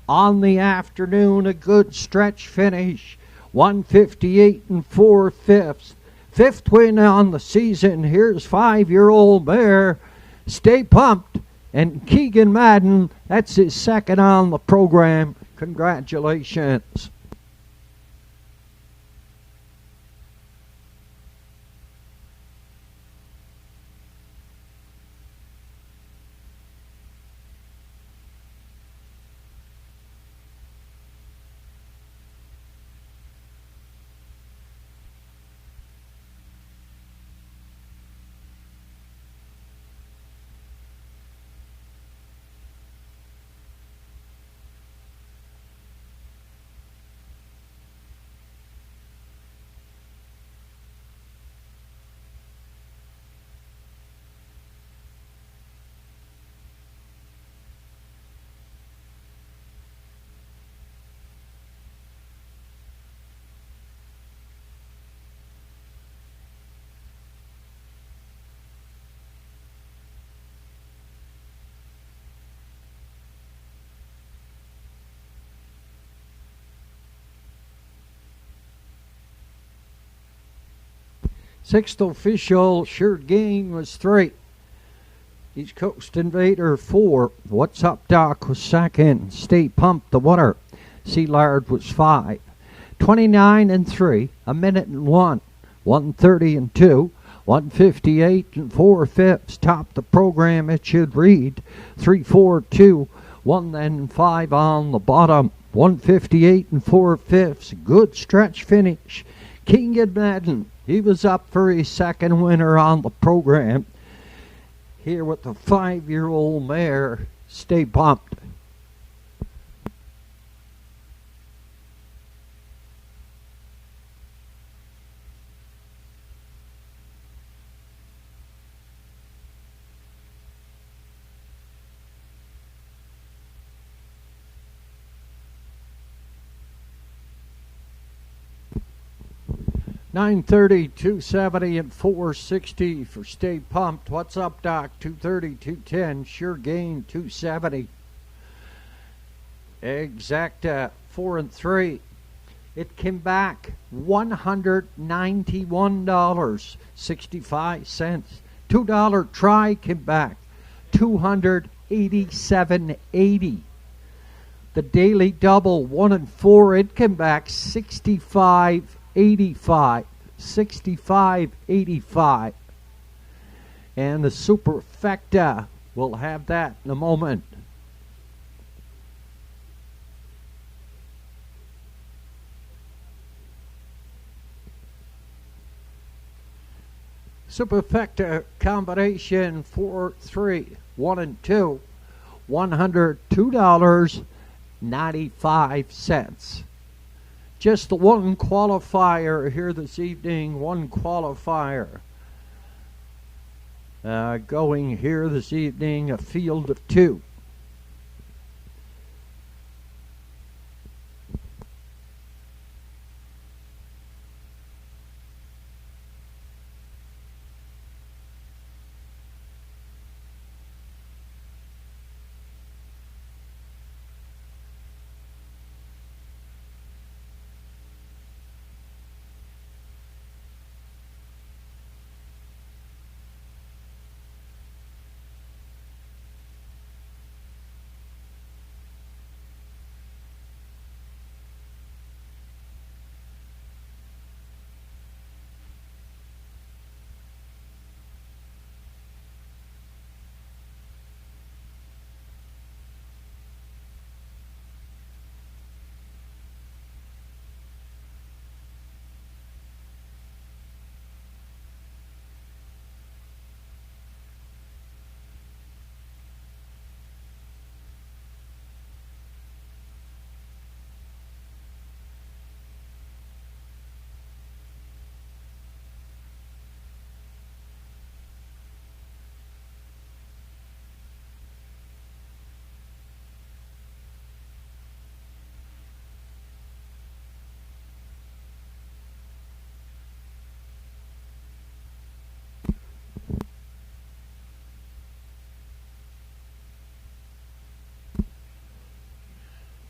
On the afternoon, a good stretch finish. 1:58 and 4/5. 5th win on the season. Here's 5-year-old mare, Stay Pumped, and Keegan Madden. That's his second on the program. Congratulations. Sixth official, Sure Gain, was 3. East Coast Invader 4. What's Up Doc was 2nd. Stay Pumped the winner. Sealard was 5. 29 and 3. A minute and 1. 130 and 2. 158 and 4/5. Top the program, it should read. 342. 1 and 5 on the bottom. 158 and 4/5. Good stretch finish. King and Madden, he was up for his second winner on the program. Here with the 5-year-old mare, Stay Pumped. $930, $270, and $460 for Stay Pumped. What's Up Doc? $230, $210. Sure Gain, $270. Exacta, 4 and 3. It came back $191.65. $2 try came back $287.80. The daily double 1 and 4. It came back $65.85. $65.85. And the Superfecta, we'll have that in a moment. Superfecta combination 4-3, 1 and 2, $102.95. Just the one qualifier here this evening, one qualifier going here this evening, a field of 2.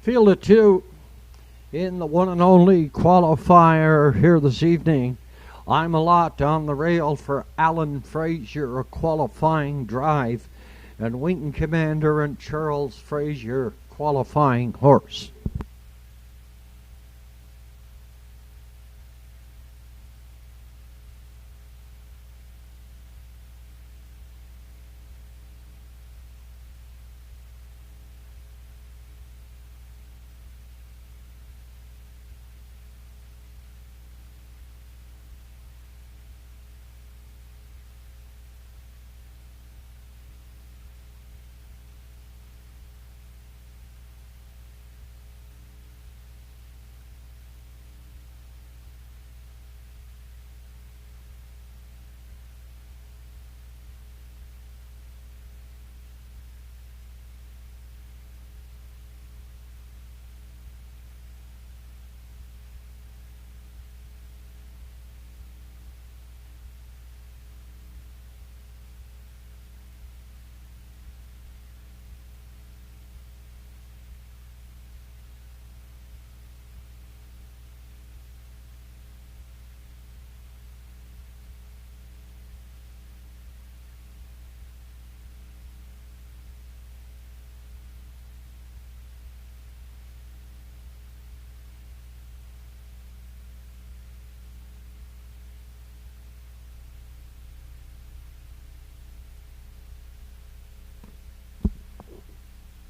Field of 2 in the one and only qualifier here this evening. I'm a lot on the rail for Alan Frazier, a qualifying drive, and Wing Commander and Charles Frazier, qualifying horse.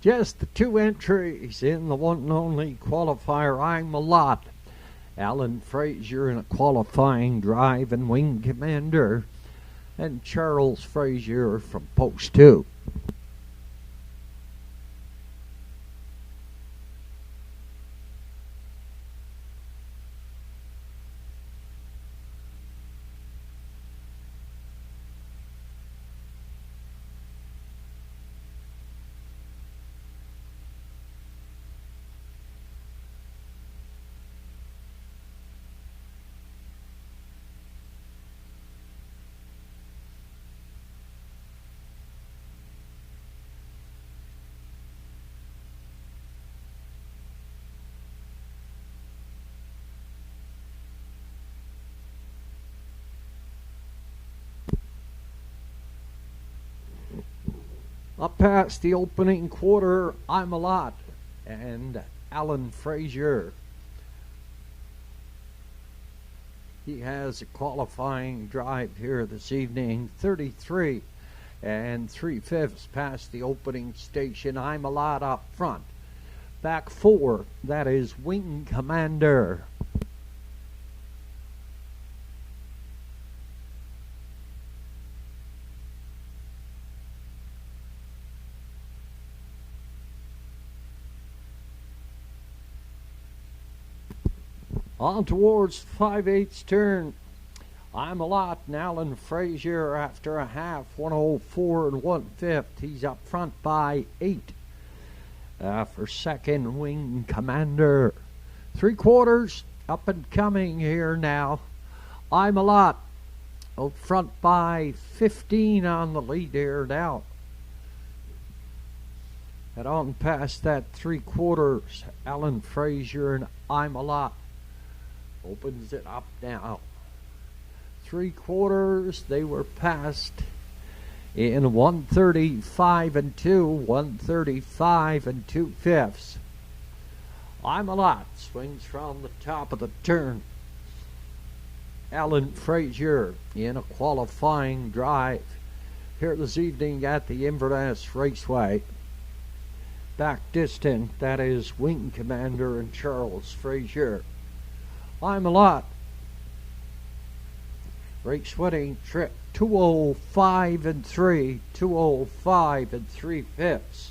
Just the two entries in the one and only qualifier. I'm a lot. Alan Frazier in a qualifying drive and wing commander, and Charles Frazier from post 2. Up past the opening quarter, I'm a lot, and Alan Frazier. He has a qualifying drive here this evening, 33 3/5 past the opening station. I'm a lot up front. Back 4, that is Wing Commander. On towards 5/8 turn. I'm a lot, and Alan Frazier after a half, 104 1/5. He's up front by 8. For second, Wing Commander. 3/4 up and coming here now. I'm a lot. Out front by 15 on the lead here now. Head on past that 3/4. Alan Frazier and I'm a lot. Opens it up now. 3/4, they were passed in 135 2, 135 2/5. I'm a lot. Swings from the top of the turn. Alan Frazier in a qualifying drive here this evening at the Inverness Raceway. Back distant, that is Wing Commander and Charles Frazier. I'm a lot. Race winning trip 205 3, 205 3/5.